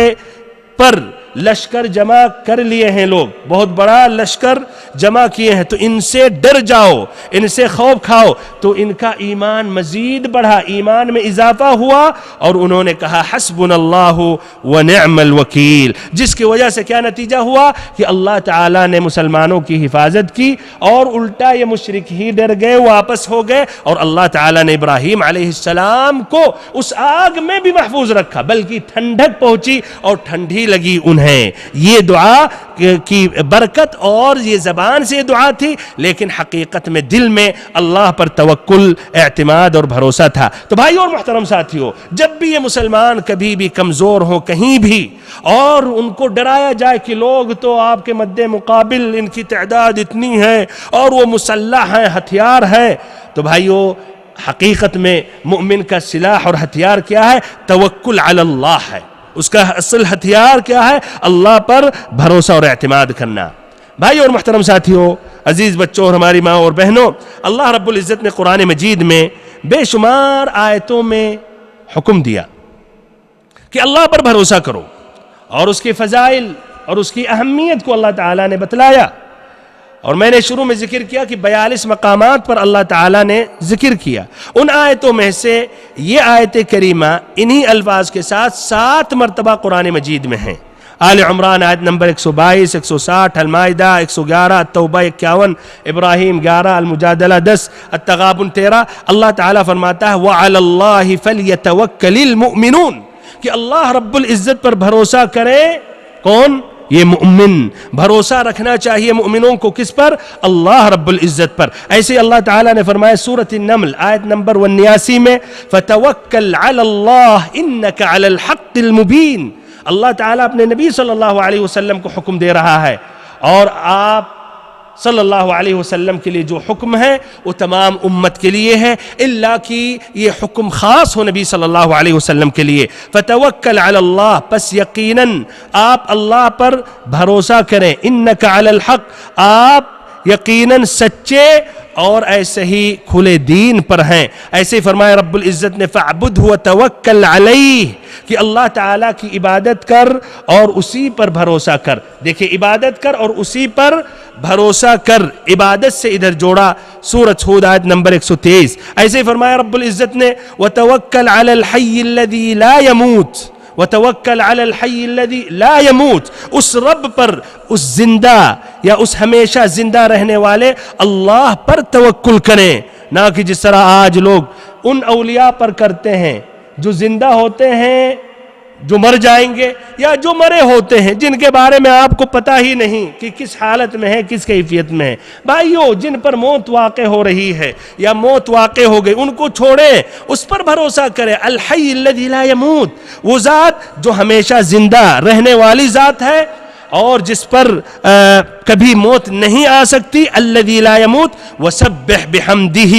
پر لشکر جمع کر لیے ہیں لوگ, بہت بڑا لشکر جمع کیے ہیں, تو ان سے ڈر جاؤ, ان سے خوف کھاؤ. تو ان کا ایمان مزید بڑھا, ایمان میں اضافہ ہوا, اور انہوں نے کہا حسبنا اللہ ونعم الوکیل, جس کی وجہ سے کیا نتیجہ ہوا کہ اللہ تعالیٰ نے مسلمانوں کی حفاظت کی, اور الٹا یہ مشرک ہی ڈر گئے, واپس ہو گئے, اور اللہ تعالیٰ نے ابراہیم علیہ السلام کو اس آگ میں بھی محفوظ رکھا, بلکہ ٹھنڈک پہنچی اور ٹھنڈی لگی انہیں. یہ دعا کی برکت, اور یہ زبان سے دعا تھی, لیکن حقیقت میں دل میں اللہ پر توکل, اعتماد اور بھروسہ تھا. تو بھائی اور محترم ساتھیو, جب بھی یہ مسلمان کبھی بھی کمزور ہوں کہیں بھی, اور ان کو ڈرایا جائے کہ لوگ تو آپ کے مد مقابل, ان کی تعداد اتنی ہے اور وہ مسلح ہیں, ہتھیار ہے, تو بھائیو حقیقت میں مومن کا سلاح اور ہتھیار کیا ہے؟ توکل علی اللہ ہے. اس کا اصل ہتھیار کیا ہے؟ اللہ پر بھروسہ اور اعتماد کرنا. بھائی اور محترم ساتھیوں, عزیز بچوں اور ہماری ماں اور بہنوں, اللہ رب العزت نے قرآن مجید میں بے شمار آیتوں میں حکم دیا کہ اللہ پر بھروسہ کرو, اور اس کے فضائل اور اس کی اہمیت کو اللہ تعالیٰ نے بتلایا. اور میں نے شروع میں ذکر کیا کہ 42 مقامات پر اللہ تعالیٰ نے ذکر کیا. ان آیتوں میں سے یہ آیت کریمہ انہی الفاظ کے ساتھ 7 مرتبہ قرآن مجید میں ہیں. آل عمران آیت نمبر 122, 160, المائدہ 111, التوبہ 51, ابراہیم 11, المجادلہ 10, التغابن 13. اللہ تعالیٰ فرماتا ہے وَعَلَى اللَّهِ فَلْيَتَوَكَّلِ الْمُؤْمِنُونَ, کہ اللہ رب العزت پر بھروسہ کرے. کون؟ یہ مؤمن. بھروسہ رکھنا چاہیے مؤمنوں کو کس پر؟ اللہ رب العزت پر. ایسے اللہ تعالیٰ نے فرمایا سورۃ النمل آیت نمبر 89 میں فَتَوَكَّلْ عَلَى اللَّهِ إِنَّكَ عَلَى الْحَقِّ الْمُبِينِ. اللہ تعالیٰ اپنے نبی صلی اللہ علیہ وسلم کو حکم دے رہا ہے, اور آپ صلی اللہ علیہ وسلم کے لیے جو حکم ہے وہ تمام امت کے لیے ہے, الا کہ یہ حکم خاص ہو نبی صلی اللہ علیہ وسلم کے لیے. فتوکل علی اللہ, پس یقیناً آپ اللہ پر بھروسہ کریں. انک علی الحق, آپ یقیناً سچے اور ایسے ہی کھلے دین پر ہیں. ایسے فرمایا رب العزت نے فَاعْبُدْهُ وَتَوَكَّلْ عَلَيْهِ, کہ اللہ تعالیٰ کی عبادت کر اور اسی پر بھروسہ کر. دیکھیں, عبادت کر اور اسی پر بھروسہ کر, عبادت سے ادھر جوڑا سورۃ ہود آیت نمبر 123. ایسے فرمایا رب العزت نے وَتَوَكَّلْ عَلَى الْحَيِّ الَّذِي لَا يَمُوتُ, وَتَوَكَّلْ عَلَى الْحَيِّ الَّذِي لَا يَمُوتُ, اس رب پر, اس زندہ یا اس ہمیشہ زندہ رہنے والے اللہ پر توکل کریں, نہ کہ جس طرح آج لوگ ان اولیاء پر کرتے ہیں جو زندہ ہوتے ہیں, جو مر جائیں گے, یا جو مرے ہوتے ہیں جن کے بارے میں آپ کو پتہ ہی نہیں کہ کس حالت میں ہے, کس کیفیت میں ہے. بھائیو, جن پر موت واقع ہو رہی ہے یا موت واقع ہو گئی, ان کو چھوڑیں, اس پر بھروسہ کریں. الحی الذی لا یموت, وہ ذات جو ہمیشہ زندہ رہنے والی ذات ہے اور جس پر کبھی موت نہیں آ سکتی. الذی لا یموت وسبح بحمدہ,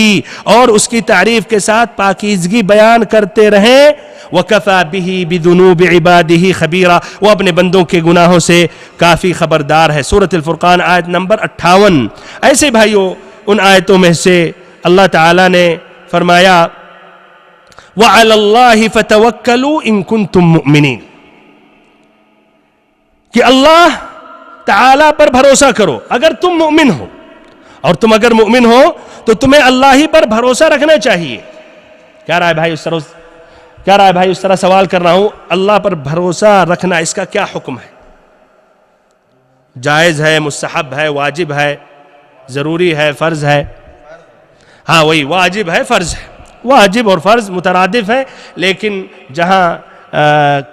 اور اس کی تعریف کے ساتھ پاکیزگی بیان کرتے رہیں. وکفی بہ بذنوب عبادہ خبیرا, وہ اپنے بندوں کے گناہوں سے کافی خبردار ہے. سورۃ الفرقان آیت نمبر 58. ایسے بھائیو, ان آیتوں میں سے اللہ تعالیٰ نے فرمایا وعلی اللہ فتوکلوا ان کنتم مؤمنین, کہ اللہ تعالیٰ پر بھروسہ کرو اگر تم مؤمن ہو. اور تم اگر مؤمن ہو تو تمہیں اللہ ہی پر بھروسہ رکھنا چاہیے. کیا رائے بھائی, اس طرح سوال کر رہا ہوں, اللہ پر بھروسہ رکھنا اس کا کیا حکم ہے؟ جائز ہے, مستحب ہے, واجب ہے, ضروری ہے, فرض ہے؟ ہاں وہی, واجب ہے, فرض ہے. واجب اور فرض مترادف ہے, لیکن جہاں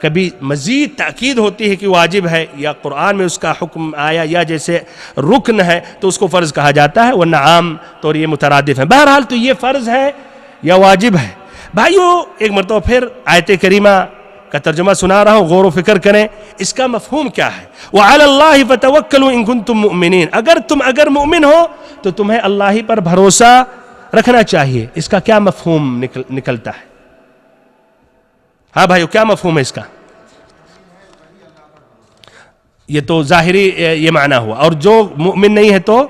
کبھی مزید تاکید ہوتی ہے کہ واجب ہے یا قرآن میں اس کا حکم آیا یا جیسے رکن ہے تو اس کو فرض کہا جاتا ہے, ورنہ عام طور یہ مترادف ہے. بہرحال تو یہ فرض ہے یا واجب ہے. بھائیو ایک مرتبہ پھر آیت کریمہ کا ترجمہ سنا رہا ہوں، غور و فکر کریں اس کا مفہوم کیا ہے۔ وَعَلَى اللَّهِ فَتَوَكَّلُوا إِن كُنتُم مُؤْمِنِينَ، اگر مؤمن ہو تو تمہیں اللہ ہی پر بھروسہ رکھنا چاہیے۔ اس کا کیا مفہوم نکلتا ہے؟ ہاں بھائیو کیا مفہوم ہے اس کا؟ یہ تو ظاہری یہ معنی ہوا، اور جو مؤمن نہیں ہے تو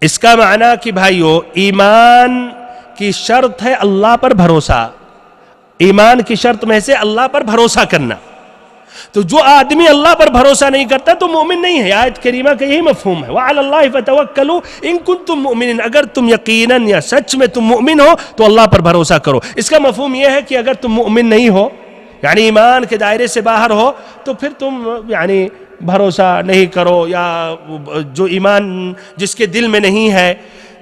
اس کا معنی کہ بھائیو ایمان کی شرط ہے اللہ پر بھروسہ، ایمان کی شرط میں سے اللہ پر بھروسہ کرنا۔ تو جو آدمی اللہ پر بھروسہ نہیں کرتا تو مومن نہیں ہے۔ آیت کریمہ کا یہی مفہوم ہے، وَعَلَى اللَّهِ فَتَوَكَّلُوا إِن كُنتُم مُؤْمِنِينَ، اگر تم یقیناً یا سچ میں تم مؤمن ہو تو اللہ پر بھروسہ کرو۔ اس کا مفہوم یہ ہے کہ اگر تم مؤمن نہیں ہو، یعنی ایمان کے دائرے سے باہر ہو، تو پھر تم یعنی بھروسہ نہیں کرو، یا جو ایمان جس کے دل میں نہیں ہے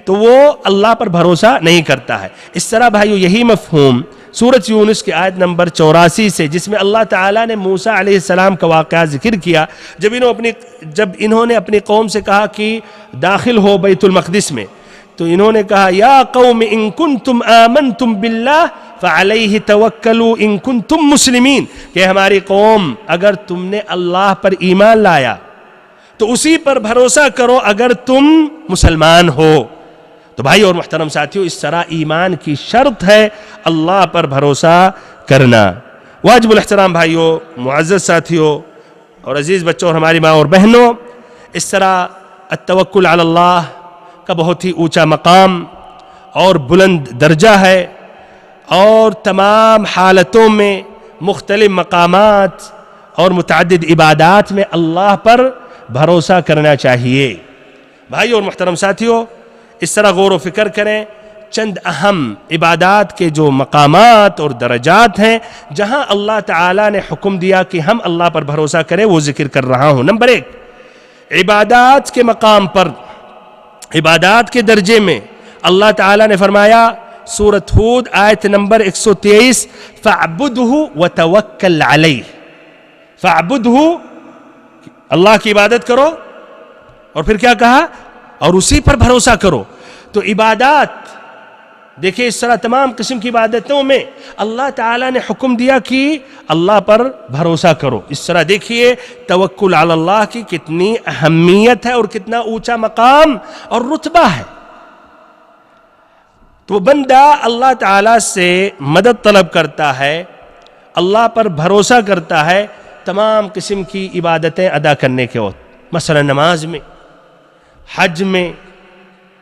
تو وہ اللہ پر بھروسہ نہیں کرتا ہے۔ اس طرح بھائیو یہی مفہوم سورۃ یونس کی آیت نمبر 84 سے، جس میں اللہ تعالیٰ نے موسیٰ علیہ السلام کا واقعہ ذکر کیا، جب انہوں نے اپنی قوم سے کہا کہ داخل ہو بیت المقدس میں، تو انہوں نے کہا یا قوم ان کنتم آمنتم باللہ فعلیہ توکلوا ان کنتم مسلمین، کہ ہماری قوم اگر تم نے اللہ پر ایمان لایا تو اسی پر بھروسہ کرو اگر تم مسلمان ہو۔ تو بھائی اور محترم ساتھیو، اس طرح ایمان کی شرط ہے اللہ پر بھروسہ کرنا۔ واجب الاحترام بھائیو، معزز ساتھیو اور عزیز بچوں اور ہماری ماں اور بہنوں، اس طرح التوکل علی اللہ کا بہت ہی اونچا مقام اور بلند درجہ ہے، اور تمام حالتوں میں مختلف مقامات اور متعدد عبادات میں اللہ پر بھروسہ کرنا چاہیے۔ بھائی اور محترم ساتھیو، اس طرح غور و فکر کریں، چند اہم عبادات کے جو مقامات اور درجات ہیں جہاں اللہ تعالیٰ نے حکم دیا کہ ہم اللہ پر بھروسہ کریں، وہ ذکر کر رہا ہوں۔ نمبر 1، عبادات کے مقام پر، عبادات کے درجے میں اللہ تعالیٰ نے فرمایا سورۃ ہود آیت نمبر 123، فَاعْبُدْهُ وَتَوَكَّلْ عَلَيْهِ، فَاعْبُدْهُ، اللہ کی عبادت کرو، اور پھر کیا کہا؟ اور اسی پر بھروسہ کرو۔ تو عبادات دیکھیں، اس طرح تمام قسم کی عبادتوں میں اللہ تعالیٰ نے حکم دیا کہ اللہ پر بھروسہ کرو۔ اس طرح دیکھیے توکل علی اللہ کی کتنی اہمیت ہے اور کتنا اونچا مقام اور رتبہ ہے۔ تو بندہ اللہ تعالیٰ سے مدد طلب کرتا ہے، اللہ پر بھروسہ کرتا ہے تمام قسم کی عبادتیں ادا کرنے کے وقت، مثلا نماز میں، حج میں،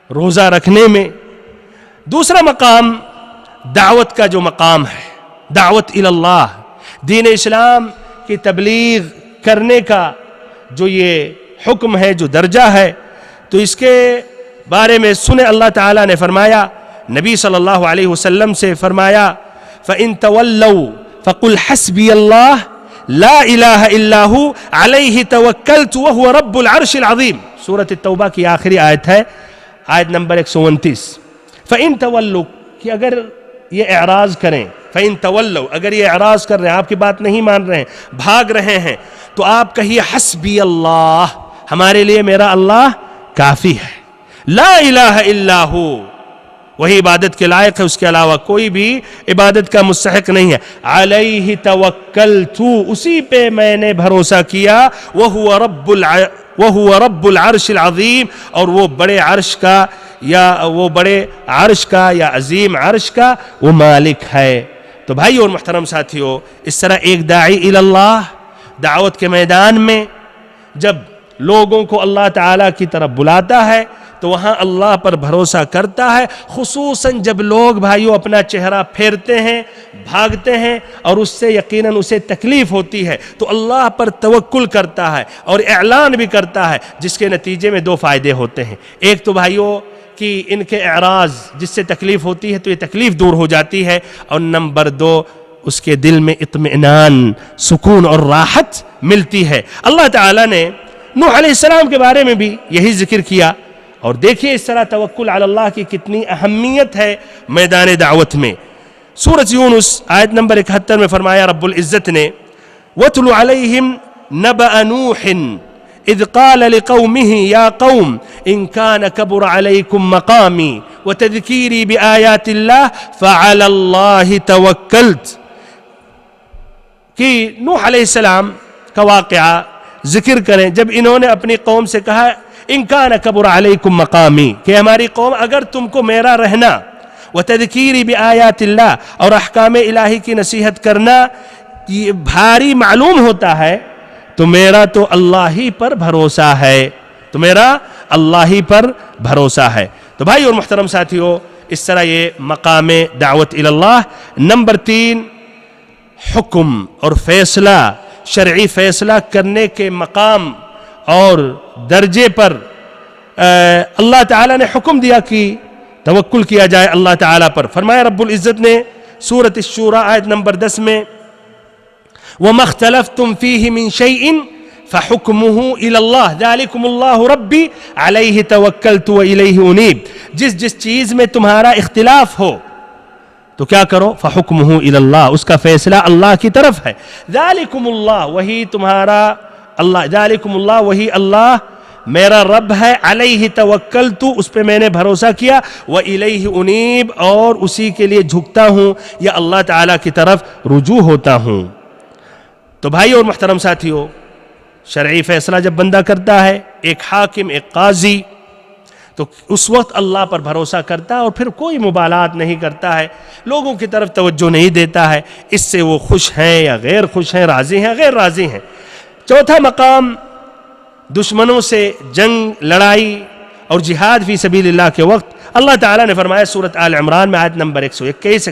روزہ رکھنے میں۔ دوسرا مقام دعوت کا جو مقام ہے، دعوت الی اللہ، دین اسلام کی تبلیغ کرنے کا جو یہ حکم ہے، جو درجہ ہے، تو اس کے بارے میں سنے اللہ تعالیٰ نے فرمایا، نبی صلی اللہ علیہ وسلم سے فرمایا، فَإِن تَوَلَّوْا فَقُلْ حَسْبِيَ اللَّهُ لا الہ الا ہو علیہ توکلت وہو رب العرش العظیم، سورۃ التوبہ کی آخری آیت ہے، آیت نمبر 129۔ فَإِن تَوَلُّوا، کہ اگر یہ اعراض کریں، فَإِن تَوَلُّوا، اگر یہ اعراض کر رہے ہیں، آپ کی بات نہیں مان رہے ہیں، بھاگ رہے ہیں، تو آپ کہیے حسبی اللہ، ہمارے لیے میرا اللہ کافی ہے، لا الہ الا ہو، وہی عبادت کے لائق ہے، اس کے علاوہ کوئی بھی عبادت کا مستحق نہیں ہے، علیہ توکلت، اسی پہ میں نے بھروسہ کیا، وہو رب العرش العظیم، اور وہ بڑے عرش کا یا عظیم عرش کا وہ مالک ہے۔ تو بھائی اور محترم ساتھیو، اس طرح ایک داعی الی اللہ دعوت کے میدان میں جب لوگوں کو اللہ تعالیٰ کی طرف بلاتا ہے تو وہاں اللہ پر بھروسہ کرتا ہے، خصوصاً جب لوگ بھائیو اپنا چہرہ پھیرتے ہیں، بھاگتے ہیں، اور اس سے یقیناً اسے تکلیف ہوتی ہے، تو اللہ پر توکل کرتا ہے اور اعلان بھی کرتا ہے، جس کے نتیجے میں 2 فائدے ہوتے ہیں۔ ایک تو بھائیو کہ ان کے اعراض جس سے تکلیف ہوتی ہے تو یہ تکلیف دور ہو جاتی ہے، اور نمبر 2، اس کے دل میں اطمینان، سکون اور راحت ملتی ہے۔ اللہ تعالیٰ نے نوح علیہ السلام کے بارے میں بھی یہی ذکر کیا، اور دیکھیے اس طرح توکل علی اللہ کی کتنی اہمیت ہے میدان دعوت میں۔ سورۃ یونس آیت نمبر 71 میں فرمایا رب العزت نے، وَاتْلُ عَلَيْهِمْ نَبَأَ نُوحٍ إذ قال لقومه يا قوم إن كان كبر عليكم مقامي وتذكيري بآيات الله فعلى الله توكلت. کہ نوح علیہ السلام کا واقعہ ذکر کریں جب انہوں نے اپنی قوم سے کہا ان کان کبر علیکم مقامی، کہ ہماری قوم اگر تم کو میرا رہنا وتذکیری بآیات اللہ اور احکام الہی کی نصیحت کرنا یہ بھاری معلوم ہوتا ہے تو میرا تو اللہ ہی پر بھروسہ ہے، تو میرا اللہ ہی پر بھروسہ ہے. تو بھائی اور محترم ساتھیو، اس طرح یہ مقام دعوت اللہ. نمبر 3، حکم اور فیصلہ، شرعی فیصلہ کرنے کے مقام اور درجے پر اللہ تعالیٰ نے حکم دیا کہ توکل کیا جائے اللہ تعالیٰ پر. فرمایا رب العزت نے سورۃ الشورى آیت نمبر 10 میں وَمَا اخْتَلَفْتُمْ فِيهِ مِنْ شَيْءٍ فَحُكْمُهُ إِلَى اللَّهِ ذَلِكُمُ اللَّهُ رَبِّي عَلَيْهِ تَوَكَّلْتُ وَإِلَيْهِ أُنِيبُ. جس چیز میں تمہارا اختلاف ہو تو کیا کرو، فَحُكْمُهُ إِلَى اللَّهِ، اس کا فیصلہ اللہ کی طرف ہے. ذَلِكُمُ اللَّهُ، وہی تمہارا اللہ، ذَلِكُمُ اللَّهُ، وہی اللہ میرا رب ہے. عَلَيْهِ تَوَكَّلْتُ، اس پہ میں نے بھروسہ کیا. وَإِلَيْهِ أُنِيبُ، اور اسی کے لیے جھکتا ہوں یا اللہ تعالیٰ کی طرف رجوع ہوتا ہوں. تو بھائی اور محترم ساتھیو، شرعی فیصلہ جب بندہ کرتا ہے، ایک حاکم، ایک قاضی، تو اس وقت اللہ پر بھروسہ کرتا ہے اور پھر کوئی مبالات نہیں کرتا ہے، لوگوں کی طرف توجہ نہیں دیتا ہے، اس سے وہ خوش ہیں یا غیر خوش ہیں، راضی ہیں غیر راضی ہیں. چوتھا مقام، دشمنوں سے جنگ، لڑائی اور جہاد فی سبیل اللہ کے وقت اللہ تعالیٰ نے فرمایا سورۃ آل عمران میں آیت نمبر 121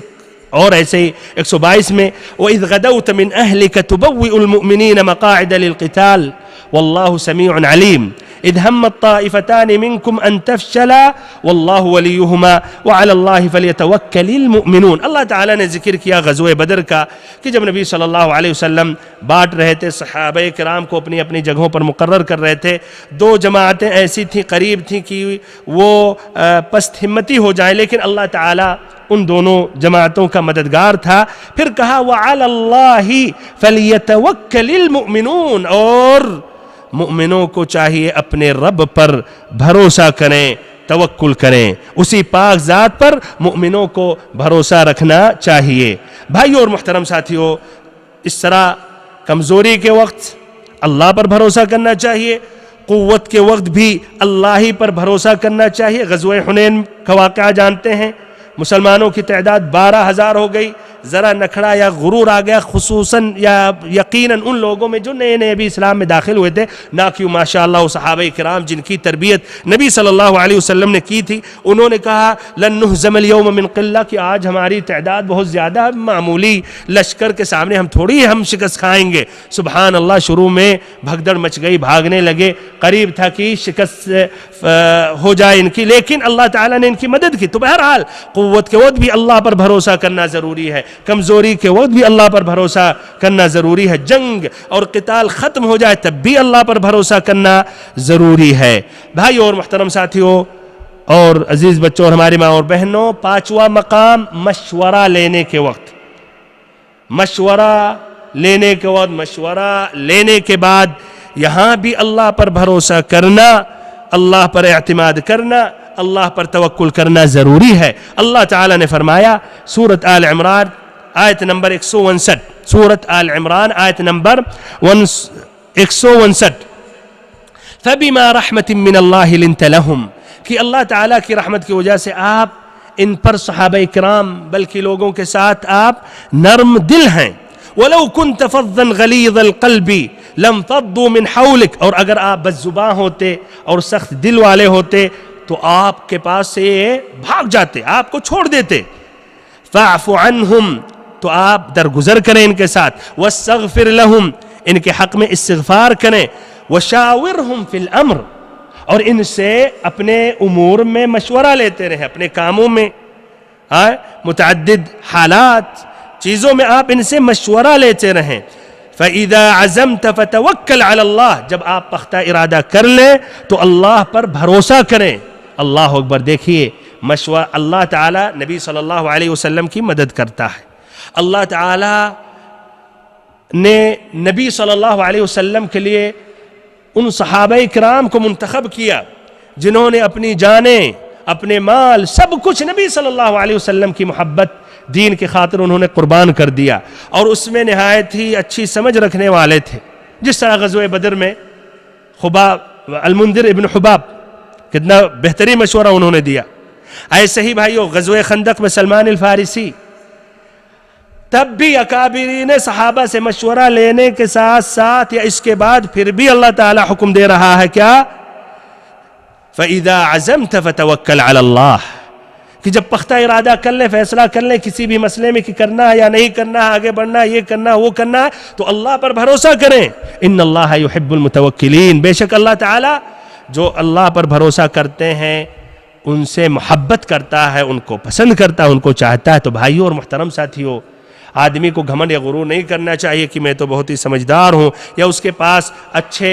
اور ایسے ہی 122 میں وَإِذْ غَدَوْتَ مِنْ أَهْلِكَ تُبَوِّئُ الْمُؤْمِنِينَ مَقَاعِدَ لِلْقِتَالِ وَاللَّهُ سَمِيعٌ عَلِيمٌ إِذْ هَمَّتْ طَائِفَتَانِ مِنْكُمْ أَنْ تَفْشَلَا وَاللَّهُ وَلِيُّهُمَا وَعَلَى اللَّهِ فَلْيَتَوَكَّلِ الْمُؤْمِنُونَ. اللہ تعالیٰ نے ذکر کیا غزوہ بدر کا کہ جب نبی صلی اللہ علیہ وسلم بانٹ رہے تھے، صحابہ کرام کو اپنی اپنی جگہوں پر مقرر کر رہے تھے، دو جماعتیں ایسی تھیں قریب تھیں کہ وہ پست ہمتی ہو جائیں، لیکن اللہ تعالیٰ ان دونوں جماعتوں کا مددگار تھا. پھر کہا وَعَلَى اللَّهِ فَلْيَتَوَكَّلِ الْمُؤْمِنُونَ، اور مؤمنوں کو چاہیے اپنے رب پر بھروسہ کریں، توکل کریں، اسی پاک ذات پر مؤمنوں کو بھروسہ رکھنا چاہیے. بھائیو اور محترم ساتھیو، اس طرح کمزوری کے وقت اللہ پر بھروسہ کرنا چاہیے، قوت کے وقت بھی اللہ ہی پر بھروسہ کرنا چاہیے. غزوہ حنین کا واقعہ جانتے ہیں، مسلمانوں کی تعداد 12,000 ہو گئی. ذرا نکھڑا یا غرور آ گیا، خصوصاً یا یقیناً ان لوگوں میں جو نئے نئے ابھی اسلام میں داخل ہوئے تھے، نہ کہ ماشاءاللہ وہ صحابہ کرام جن کی تربیت نبی صلی اللہ علیہ وسلم نے کی تھی، انہوں نے کہا لن نہزم اليوم من قلہ، کہ آج ہماری تعداد بہت زیادہ، معمولی لشکر کے سامنے ہم تھوڑی ہم شکست کھائیں گے. سبحان اللہ، شروع میں بھگدڑ مچ گئی، بھاگنے لگے، قریب تھا کہ شکست ہو جائے ان کی، لیکن اللہ تعالیٰ نے ان کی مدد کی. تو بہرحال قوت کے وقت بھی اللہ پر بھروسہ کرنا ضروری ہے، کمزوری کے وقت بھی اللہ پر بھروسہ کرنا ضروری ہے، جنگ اور قتال ختم ہو جائے تب بھی اللہ پر بھروسہ کرنا ضروری ہے. بھائیو اور محترم ساتھیو اور عزیز بچوں اور ہماری ماں اور بہنوں، پانچواں مقام مشورہ لینے کے وقت، مشورہ لینے کے وقت، مشورہ لینے کے بعد یہاں بھی اللہ پر بھروسہ کرنا، اللہ پر اعتماد کرنا، اللہ پر توکل کرنا ضروری ہے. اللہ تعالیٰ نے فرمایا سورۃ آل عمران آیت نمبر 159، سورۃ آل عمران آیت نمبر 159، فَبِمَا رَحْمَةٍ مِّنَ اللَّهِ لِنْتَ لَهُمْ، کہ اللہ تعالیٰ کی رحمت کی وجہ سے آپ ان پر صحابہ کرام بلکہ لوگوں کے ساتھ آپ نرم دل ہیں. وَلَوْ كُنْتَ فَظًّا غَلِيظَ الْقَلْبِ لَانفَضُّوا مِنْ حَوْلِكَ، اور اگر آپ بدزباں ہوتے اور سخت دل والے ہوتے تو آپ کے پاس سے بھاگ جاتے، آپ کو چھوڑ دیتے. فَاعْفُ عَنْهُمْ، تو آپ درگزر کریں ان کے ساتھ. وَاسْتَغْفِرْ لَهُمْ، ان کے حق میں استغفار کریں. وَشَاوِرْهُمْ فِي الْأَمْرِ، اور ان سے اپنے امور میں مشورہ لیتے رہیں، اپنے کاموں میں، متعدد حالات چیزوں میں آپ ان سے مشورہ لیتے رہیں. فَإِذَا عَزَمْتَ فَتَوَكَّلْ عَلَى اللَّهِ، جب آپ پختہ ارادہ کر لیں تو اللہ پر بھروسہ کریں. اللہ اکبر. دیکھیے مشورہ، اللہ تعالیٰ نبی صلی اللہ علیہ وسلم کی مدد کرتا ہے. اللہ تعالیٰ نے نبی صلی اللہ علیہ وسلم کے لیے ان صحابہ کرام کو منتخب کیا جنہوں نے اپنی جانیں، اپنے مال، سب کچھ نبی صلی اللہ علیہ وسلم کی محبت، دین کی خاطر انہوں نے قربان کر دیا، اور اس میں نہایت ہی اچھی سمجھ رکھنے والے تھے۔ جس طرح غزوہ بدر میں خباب المنذر ابن حباب، کتنا بہترین مشورہ انہوں نے دیا۔ ایسے ہی بھائیو غزوہ خندق میں سلمان الفارسی، تب بھی اکابرین صحابہ سے مشورہ لینے کے ساتھ ساتھ یا اس کے بعد پھر بھی اللہ تعالی حکم دے رہا ہے کیا؟ فَإِذَا عَزَمْتَ فَتَوَكَّلْ عَلَى اللَّهِ، کہ جب پختہ ارادہ کر لیں، فیصلہ کر لیں کسی بھی مسئلے میں کہ کرنا ہے یا نہیں کرنا ہے، آگے بڑھنا ہے، یہ کرنا ہے، وہ کرنا ہے، تو اللہ پر بھروسہ کریں۔ ان اللہ یحب المتوکلین، بے شک اللہ تعالی جو اللہ پر بھروسہ کرتے ہیں ان سے محبت کرتا ہے، ان کو پسند کرتا ہے، ان کو چاہتا ہے۔ تو بھائیو اور محترم ساتھیو، آدمی کو گھمنڈ یا غرور نہیں کرنا چاہیے کہ میں تو بہت ہی سمجھدار ہوں، یا اس کے پاس اچھے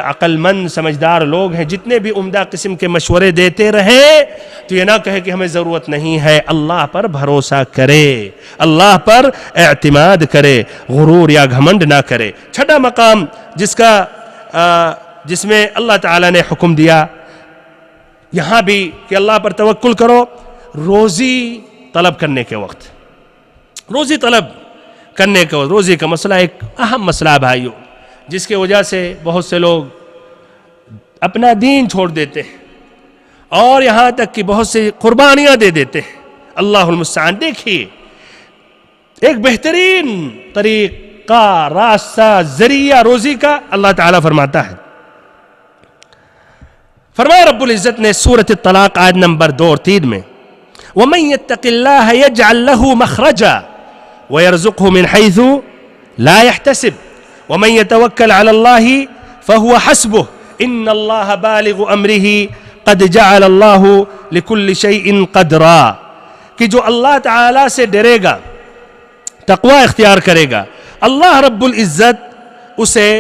عقل مند سمجھدار لوگ ہیں، جتنے بھی عمدہ قسم کے مشورے دیتے رہیں تو یہ نہ کہے کہ ہمیں ضرورت نہیں ہے۔ اللہ پر بھروسہ کرے، اللہ پر اعتماد کرے، غرور یا گھمنڈ نہ کرے۔ چھٹا مقام جس میں اللہ تعالیٰ نے حکم دیا یہاں بھی کہ اللہ پر توکل کرو، روزی طلب کرنے کے وقت، روزی طلب کرنے کا، روزی کا مسئلہ ایک اہم مسئلہ ہے بھائیو، جس کی وجہ سے بہت سے لوگ اپنا دین چھوڑ دیتے ہیں اور یہاں تک کہ بہت سی قربانیاں دے دیتے ہیں۔ اللہ المستعان۔ دیکھیے ایک بہترین طریقہ، راستہ، ذریعہ روزی کا اللہ تعالیٰ فرماتا ہے، فرمایا رب العزت نے سورۃ الطلاق آیت نمبر 2 اور 3 میں، وَمَن يَتَّقِ اللَّهَ يَجْعَلْ لَهُ مَخْرَجًا وَيَرْزُقْهُ مِنْ حَيْثُ لَا يَحْتَسِبُ وَمَن يَتَوَكَّلْ عَلَى اللَّهِ فَهُوَ حَسْبُهُ إِنَّ اللَّهَ بَالِغُ أَمْرِهِ قَدْ جَعَلَ اللَّهُ لِكُلِّ شَيْءٍ قَدْرًا، کہ جو اللہ تعالیٰ سے ڈرے گا، تقوی اختیار کرے گا، اللہ رب العزت اسے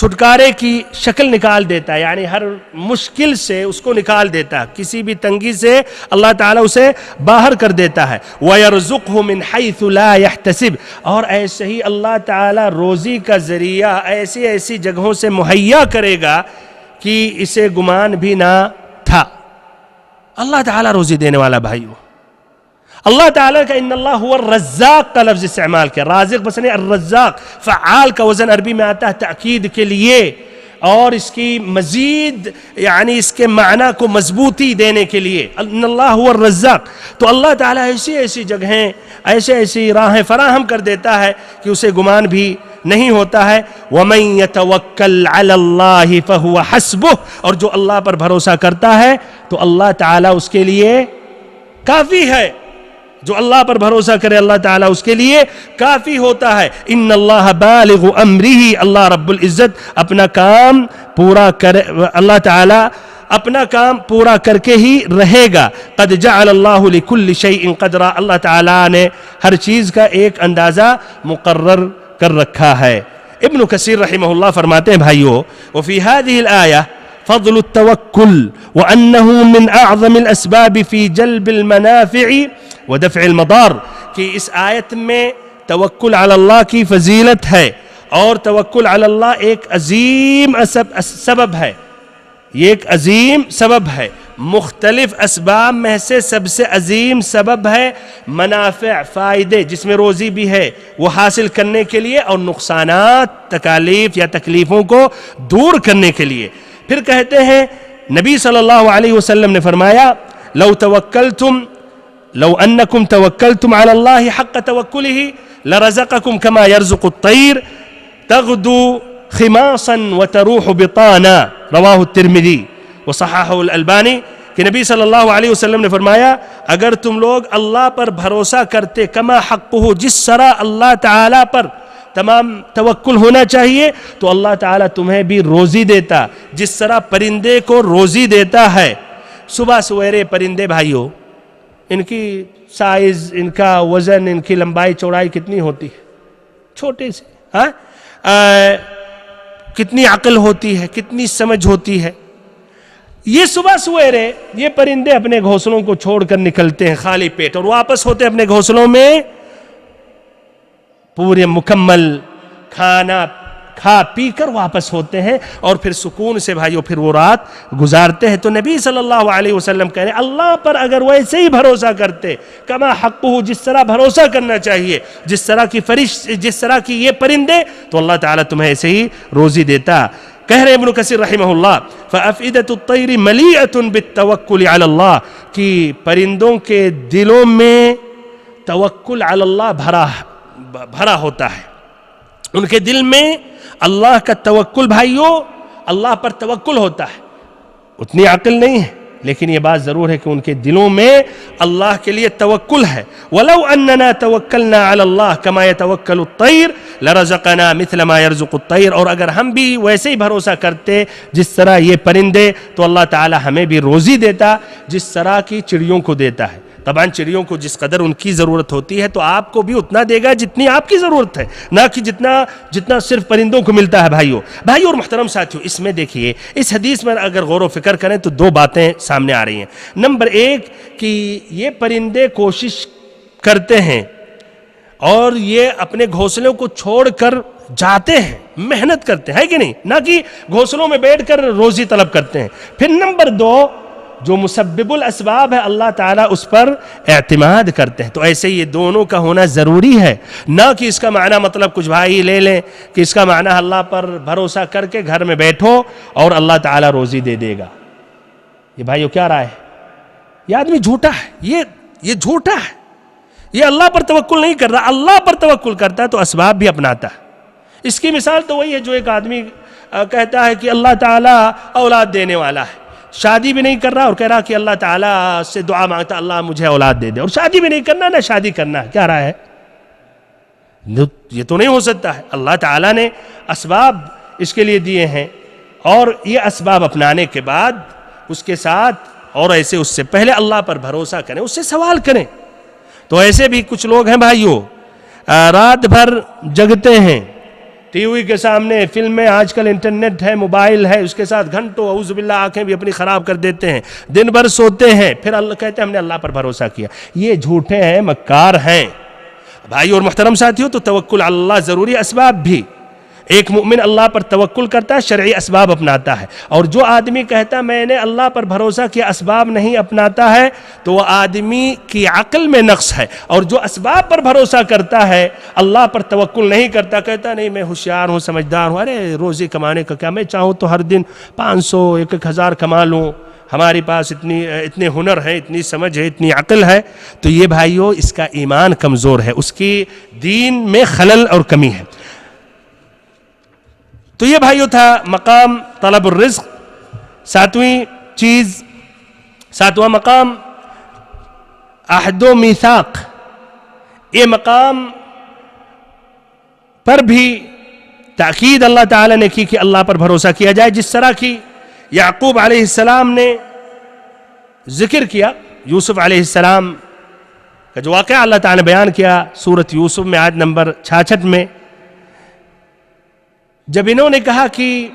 چھٹکارے کی شکل نکال دیتا ہے، یعنی ہر مشکل سے اس کو نکال دیتا ہے، کسی بھی تنگی سے اللہ تعالیٰ اسے باہر کر دیتا ہے۔ وَيَرْزُقْهُ مِنْ حَيْثُ لَا يَحْتَسِبُ، اور ایسے ہی اللہ تعالیٰ روزی کا ذریعہ ایسی جگہوں سے مہیا کرے گا کہ اسے گمان بھی نہ تھا۔ اللہ تعالیٰ روزی دینے والا بھائیو، اللہ تعالیٰ کا ان اللہ هو الرزاق کا لفظ استعمال کیا، رازق بس نہیں، الرزاق، فعال کا وزن عربی میں آتا ہے تأکید کے لیے، اور اس کی مزید یعنی اس کے معنی کو مضبوطی دینے کے لیے، ان اللہ هو الرزاق۔ تو اللہ تعالیٰ ایسی جگہیں، ایسی راہیں فراہم کر دیتا ہے کہ اسے گمان بھی نہیں ہوتا ہے۔ وَمَن يَتَوَكَّلْ عَلَى اللَّهِ فَهُوَ حَسْبُهُ، اور جو اللہ پر بھروسہ کرتا ہے تو اللہ تعالیٰ اس کے لیے کافی ہے، جو اللہ پر بھروسہ کرے اللہ تعالیٰ اس کے لیے کافی ہوتا ہے۔ ان اللہ بالغ امرہ، اللہ رب العزت اپنا کام پورا کرے، اللہ تعالیٰ اپنا کام پورا کر کے ہی رہے گا۔ قد جعل اللہ لکل شیء قدرا، اللہ تعالیٰ نے ہر چیز کا ایک اندازہ مقرر کر رکھا ہے۔ ابن کثیر رحمہ اللہ فرماتے ہیں بھائیو، وفی هذه الآیہ فضل التوکل وأنه من اعظم الاسباب في جلب المنافع ودفع المضار، کہ اس آیت میں توکل علی اللہ کی فضیلت ہے، اور توکل علی اللہ ایک عظیم سبب ہے، یہ ایک عظیم سبب ہے، مختلف اسباب میں سے سب سے عظیم سبب ہے منافع، فائدے جس میں روزی بھی ہے وہ حاصل کرنے کے لیے، اور نقصانات، تکالیف یا تکلیفوں کو دور کرنے کے لیے۔ پھر کہتے ہیں نبی صلی اللہ علیہ وسلم نے فرمایا، لو انکم توکلتم علی اللہ حق توکلہ لرزقکم کما یرزق الطیر تغدو خماصا وتروح بطانا، رواہ الترمذی وصححہ الالبانی، کہ نبی صلی اللہ علیہ وسلم نے فرمایا اگر تم لوگ اللہ پر بھروسہ کرتے، کما حقہ، جس طرح اللہ تعالیٰ پر تمام توکل ہونا چاہیے، تو اللہ تعالیٰ تمہیں بھی روزی دیتا، جس طرح پرندے کو روزی دیتا ہے۔ صبح سویرے پرندے بھائیو، ان کی سائز، ان کا وزن، ان کی لمبائی چوڑائی کتنی ہوتی ہے؟ چھوٹے سے، کتنی عقل ہوتی ہے، کتنی سمجھ ہوتی ہے۔ یہ صبح سویرے یہ پرندے اپنے گھونسلوں کو چھوڑ کر نکلتے ہیں خالی پیٹ، اور واپس ہوتے اپنے گھونسلوں میں پورے مکمل کھانا کھا پی کر واپس ہوتے ہیں اور پھر سکون سے بھائیو پھر وہ رات گزارتے ہیں۔ تو نبی صلی اللہ علیہ وسلم کہہ رہے ہیں اللہ پر اگر ویسے ہی بھروسہ کرتے کما حقہ، جس طرح بھروسہ کرنا چاہیے، جس طرح کی یہ پرندے، تو اللہ تعالیٰ تمہیں ایسے ہی روزی دیتا۔ کہہ رہے ابن کثیر رحمہ اللہ فَأَفْئِدَةُ الطَّيْرِ مَلِيئَةٌ بِالتَّوَكُّلِ عَلَى اللَّهِ، کہ پرندوں کے دلوں میں توکل علی اللہ بھرا ہوتا ہے، ان کے دل میں اللہ کا توکل، بھائیو اللہ پر توکل ہوتا ہے۔ اتنی عقل نہیں ہے لیکن یہ بات ضرور ہے کہ ان کے دلوں میں اللہ کے لیے توکل ہے۔ وَلَوْ أَنَّنَا تَوَكَّلْنَا عَلَى اللَّهِ كَمَا يَتَوَكَّلُ الطَّيْرُ لَرَزَقَنَا مِثْلَ مَا يَرْزُقُ الطَّيْرُ، اور اگر ہم بھی ویسے ہی بھروسہ کرتے جس طرح یہ پرندے، تو اللہ تعالی ہمیں بھی روزی دیتا جس طرح کی چڑیوں کو دیتا ہے۔ طبعاً چڑیوں کو جس قدر ان کی ضرورت ہوتی ہے تو آپ کو بھی اتنا دے گا جتنی آپ کی ضرورت ہے، نہ کہ جتنا صرف پرندوں کو ملتا ہے۔ بھائیو اور محترم ساتھیو، اس میں دیکھیے اس حدیث میں اگر غور و فکر کریں تو دو باتیں سامنے آ رہی ہیں۔ نمبر ایک کہ یہ پرندے کوشش کرتے ہیں اور یہ اپنے گھونسلوں کو چھوڑ کر جاتے ہیں، محنت کرتے ہیں، ہے کہ نہیں، نہ کہ گھونسلوں میں بیٹھ کر روزی طلب کرتے ہیں۔ پھر نمبر دو، جو مسبب الاسباب ہے اللہ تعالیٰ اس پر اعتماد کرتے ہیں۔ تو ایسے یہ دونوں کا ہونا ضروری ہے، نہ کہ اس کا معنی مطلب کچھ بھائی لے لیں کہ اس کا معنی اللہ پر بھروسہ کر کے گھر میں بیٹھو اور اللہ تعالیٰ روزی دے دے گا۔ یہ بھائیو کیا رائے ہے؟ یہ آدمی جھوٹا ہے، یہ جھوٹا ہے، یہ اللہ پر توکل نہیں کر رہا۔ اللہ پر توکل کرتا ہے تو اسباب بھی اپناتا ہے۔ اس کی مثال تو وہی ہے جو ایک آدمی کہتا ہے کہ اللہ تعالیٰ اولاد دینے والا ہے، شادی بھی نہیں کر رہا اور کہہ رہا کہ اللہ تعالیٰ سے دعا مانگتا اللہ مجھے اولاد دے دے، اور شادی بھی نہیں کرنا نہ شادی کرنا ہے۔ کیا رہا ہے؟ یہ تو نہیں ہو سکتا ہے۔ اللہ تعالیٰ نے اسباب اس کے لیے دیے ہیں اور یہ اسباب اپنانے کے بعد اس کے ساتھ اور ایسے اس سے پہلے اللہ پر بھروسہ کریں، اس سے سوال کریں۔ تو ایسے بھی کچھ لوگ ہیں بھائیو، رات بھر جگتے ہیں، ٹی وی کے سامنے فلمیں، آج کل انٹرنیٹ ہے، موبائل ہے، اس کے ساتھ گھنٹوں اعوذ باللہ آنکھیں بھی اپنی خراب کر دیتے ہیں، دن بھر سوتے ہیں، پھر اللہ کہتے ہیں ہم نے اللہ پر بھروسہ کیا۔ یہ جھوٹے ہیں، مکار ہیں۔ بھائی اور محترم ساتھیوں، تو توکل علی اللہ ضروری، اسباب بھی۔ ایک مومن اللہ پر توکل کرتا ہے، شرعی اسباب اپناتا ہے، اور جو آدمی کہتا میں نے اللہ پر بھروسہ کیا اسباب نہیں اپناتا ہے تو وہ آدمی کی عقل میں نقص ہے۔ اور جو اسباب پر بھروسہ کرتا ہے، اللہ پر توکل نہیں کرتا، کہتا نہیں میں ہوشیار ہوں، سمجھدار ہوں، ارے روزی کمانے کا کیا، میں چاہوں تو ہر دن 500 1,000 کما لوں، ہمارے پاس اتنے ہنر ہے، اتنی سمجھ ہے، اتنی عقل ہے، تو یہ بھائیو اس کا ایمان کمزور ہے، اس کی دین میں خلل اور کمی ہے۔ تو یہ بھائیو تھا مقام طلب الرزق۔ ساتواں مقام عہد و میثاق۔ یہ مقام پر بھی تاکید اللہ تعالیٰ نے کی کہ اللہ پر بھروسہ کیا جائے، جس طرح کی یعقوب علیہ السلام نے ذکر کیا۔ یوسف علیہ السلام کا جو واقعہ اللہ تعالیٰ نے بیان کیا سورۃ یوسف میں، آیت نمبر 66 میں، جب انہوں نے کہا کہ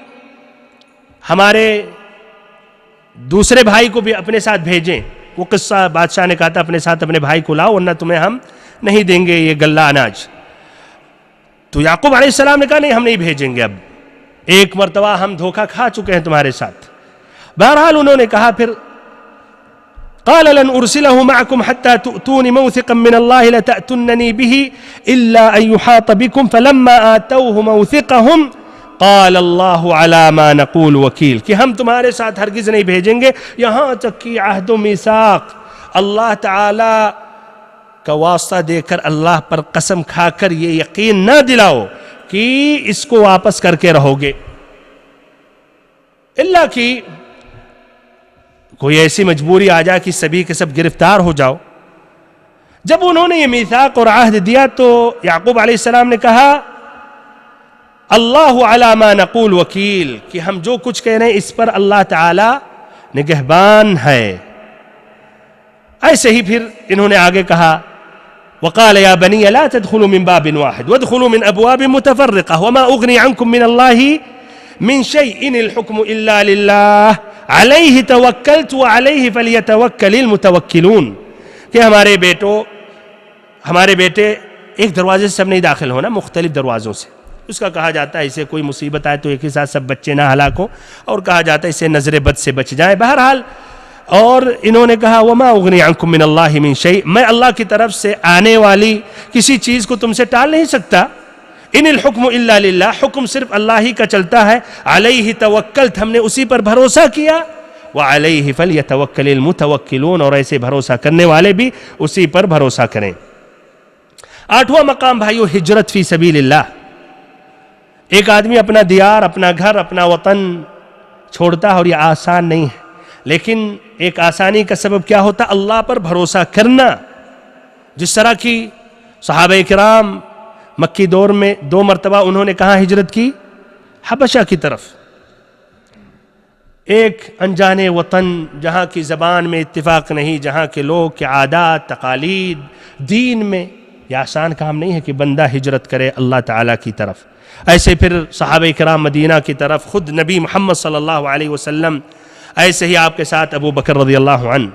ہمارے دوسرے بھائی کو بھی اپنے ساتھ بھیجیں، وہ قصہ بادشاہ نے کہا تھا اپنے ساتھ اپنے بھائی کو لاؤ ورنہ تمہیں ہم نہیں دیں گے یہ غلہ اناج۔ تو یعقوب علیہ السلام نے کہا نہیں ہم نہیں بھیجیں گے، اب ایک مرتبہ ہم دھوکہ کھا چکے ہیں تمہارے ساتھ۔ بہرحال انہوں نے کہا پھر قال لن ارسله معكم حتى تؤتون موثقا من الله لتأتونني به الا ان يحاط بكم فلما آتوه موثقهم قال الله على ما نقول وکیل، کہ ہم تمہارے ساتھ ہرگز نہیں بھیجیں گے یہاں تک کہ عہد و میثاق اللہ تعالی کا واسطہ دے کر اللہ پر قسم کھا کر یہ یقین نہ دلاؤ کہ اس کو واپس کر کے رہو گے، الا کہ کوئی ایسی مجبوری آ جائے کہ سبھی کے سب گرفتار ہو جاؤ۔ جب انہوں نے یہ میثاق اور عہد دیا تو یعقوب علیہ السلام نے کہا اللہ علی ما نقول وکیل، کہ ہم جو کچھ کہہ رہے ہیں اس پر اللہ تعالی نگہبان ہے۔ ایسے ہی پھر انہوں نے آگے کہا وقال یا بنی لا تدخلوا من باب واحد وادخلوا من ابواب متفرقہ وما اغنی عنکم من اللہ من شیء ان الحکم الا للہ علیہ توکلت وعلیہ فلیتوکل المتوکلون، کہ ہمارے بیٹے ایک دروازے سے سب نہیں داخل ہونا، مختلف دروازوں سے، اس کا کہا جاتا ہے اسے کوئی مصیبت آئے تو ایک ہی ساتھ سب بچے نہ ہلاک ہوں، اور کہا جاتا ہے اسے نظر بد سے بچ جائیں. بہرحال اور انہوں نے کہا وما اغنی عنکم من اللہ من شیء، میں اللہ کی طرف سے آنے والی کسی چیز کو تم سے ٹال نہیں سکتا. ان الحکم الا للہ، حکم صرف اللہ ہی کا چلتا ہے. علیہ توکلت، ہم نے اسی پر بھروسہ کیا. وعلیہ فلیتوکل المتوکلون، اور ایسے بھروسہ کرنے والے بھی اسی پر بھروسہ کریں. 8واں مقام بھائیو، ہجرت فی سبیل اللہ. ایک آدمی اپنا دیار، اپنا گھر، اپنا وطن چھوڑتا ہے، اور یہ آسان نہیں ہے، لیکن ایک آسانی کا سبب کیا ہوتا؟ اللہ پر بھروسہ کرنا. جس طرح کی صحابہ کرام مکی دور میں 2 مرتبہ انہوں نے کہاں ہجرت کی؟ حبشہ کی طرف. ایک انجانے وطن جہاں کی زبان میں اتفاق نہیں، جہاں کے لوگ کے عادات تقالید دین میں، یہ آسان کام نہیں ہے کہ بندہ ہجرت کرے اللہ تعالیٰ کی طرف. ایسے پھر صحابہ کرام مدینہ کی طرف، خود نبی محمد صلی اللہ علیہ وسلم، ایسے ہی آپ کے ساتھ ابو بکر رضی اللہ عنہ.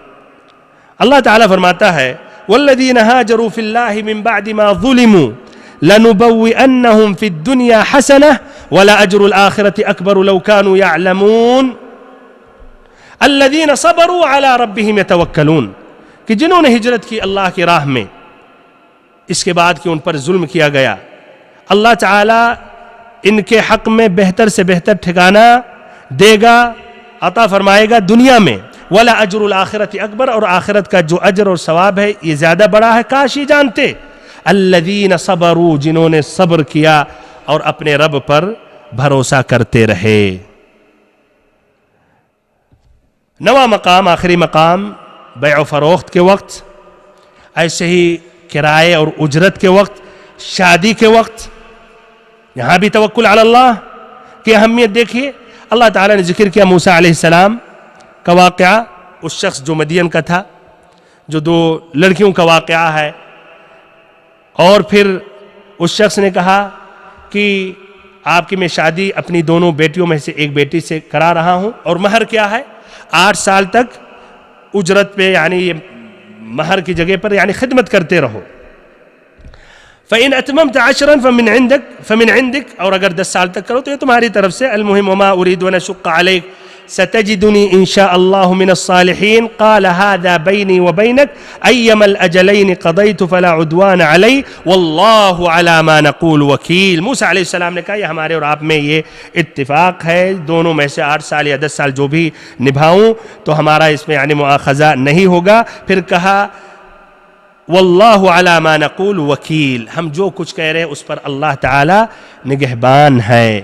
اللہ تعالیٰ فرماتا ہے والذین ہاجروا فی اللہ من بعد ما ظلموا لنبوئنہم فی الدنیا حسنہ ولأجر الآخرۃ اکبر لو کانوا یعلمون الذین صبروا علی ربہم یتوکلون، کہ جنہوں نے ہجرت کی اللہ کی راہ میں، اس کے بعد کہ ان پر ظلم کیا گیا، اللہ تعالیٰ ان کے حق میں بہتر سے بہتر ٹھکانہ دے گا، عطا فرمائے گا دنیا میں. ولا اجر الآخرۃ اکبر، اور آخرت کا جو اجر اور ثواب ہے یہ زیادہ بڑا ہے، کاش یہ جانتے. الذین صبروا، جنہوں نے صبر کیا اور اپنے رب پر بھروسہ کرتے رہے. 9واں مقام، آخری مقام، بیع و فروخت کے وقت، ایسے ہی کرائے اور اجرت کے وقت، شادی کے وقت، یہاں بھی توکل علی اللہ کی اہمیت دیکھیے. اللہ تعالیٰ نے ذکر کیا موسیٰ علیہ السلام کا واقعہ، اس شخص جو مدین کا تھا، جو 2 لڑکیوں کا واقعہ ہے. اور پھر اس شخص نے کہا کہ آپ کی میں شادی اپنی دونوں بیٹیوں میں سے ایک بیٹی سے کرا رہا ہوں، اور مہر کیا ہے؟ 8 سال تک اجرت پہ، یعنی یہ مہر کی جگہ پر یعنی خدمت کرتے رہو. فَإِنْ أَتْمَمْتَ عَشْرًا فَمِنْ عِنْدِكَ، اور اگر 10 سال تک کرو تو یہ تمہاری طرف سے. المهم وما أريد أن أشق عليك ستجدني إن شاء الله من الصالحين. قال هذا بيني وبينك أيما الأجلين قضيت فلا عدوان علي والله على ما نقول وكيل. موسیٰ علیہ السلام نے کہا یہ ہمارے اور آپ میں یہ اتفاق ہے، دونوں میں سے 8 سال یا 10 سال جو بھی نبھاؤں تو ہمارا اس میں یعنی مؤاخذہ نہیں ہوگا. پھر کہا واللہ علی ما نقول وکیل، ہم جو کچھ کہہ رہے ہیں اس پر اللہ تعالی نگہبان ہے.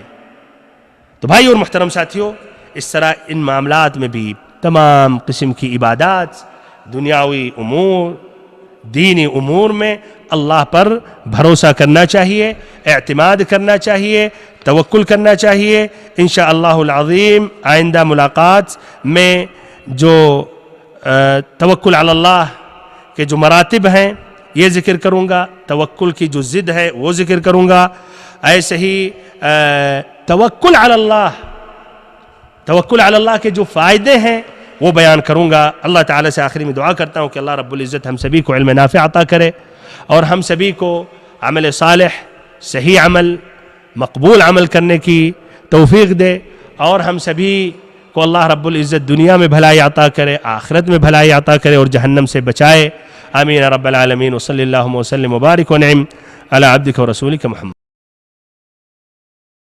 تو بھائی اور محترم ساتھیوں، اس طرح ان معاملات میں بھی تمام قسم کی عبادات، دنیاوی امور، دینی امور میں اللہ پر بھروسہ کرنا چاہیے، اعتماد کرنا چاہیے، توکل کرنا چاہیے. انشاءاللہ العظیم آئندہ ملاقات میں جو توکل علی اللہ کہ جو مراتب ہیں یہ ذکر کروں گا، توکل کی جو ضد ہے وہ ذکر کروں گا. ایسے ہی توکل علی اللہ کے جو فائدے ہیں وہ بیان کروں گا. اللہ تعالیٰ سے آخری میں دعا کرتا ہوں کہ اللہ رب العزت ہم سبھی کو علم نافع عطا کرے، اور ہم سبھی کو عمل صالح، صحیح عمل، مقبول عمل کرنے کی توفیق دے، اور ہم سبھی کو اللہ رب العزت دنیا میں بھلائی عطا کرے، آخرت میں بھلائی عطا کرے، اور جہنم سے بچائے. آمین رب العالمین. وصلی اللہ وسلم وبارک ونعم علی عبدک ورسولک محمد.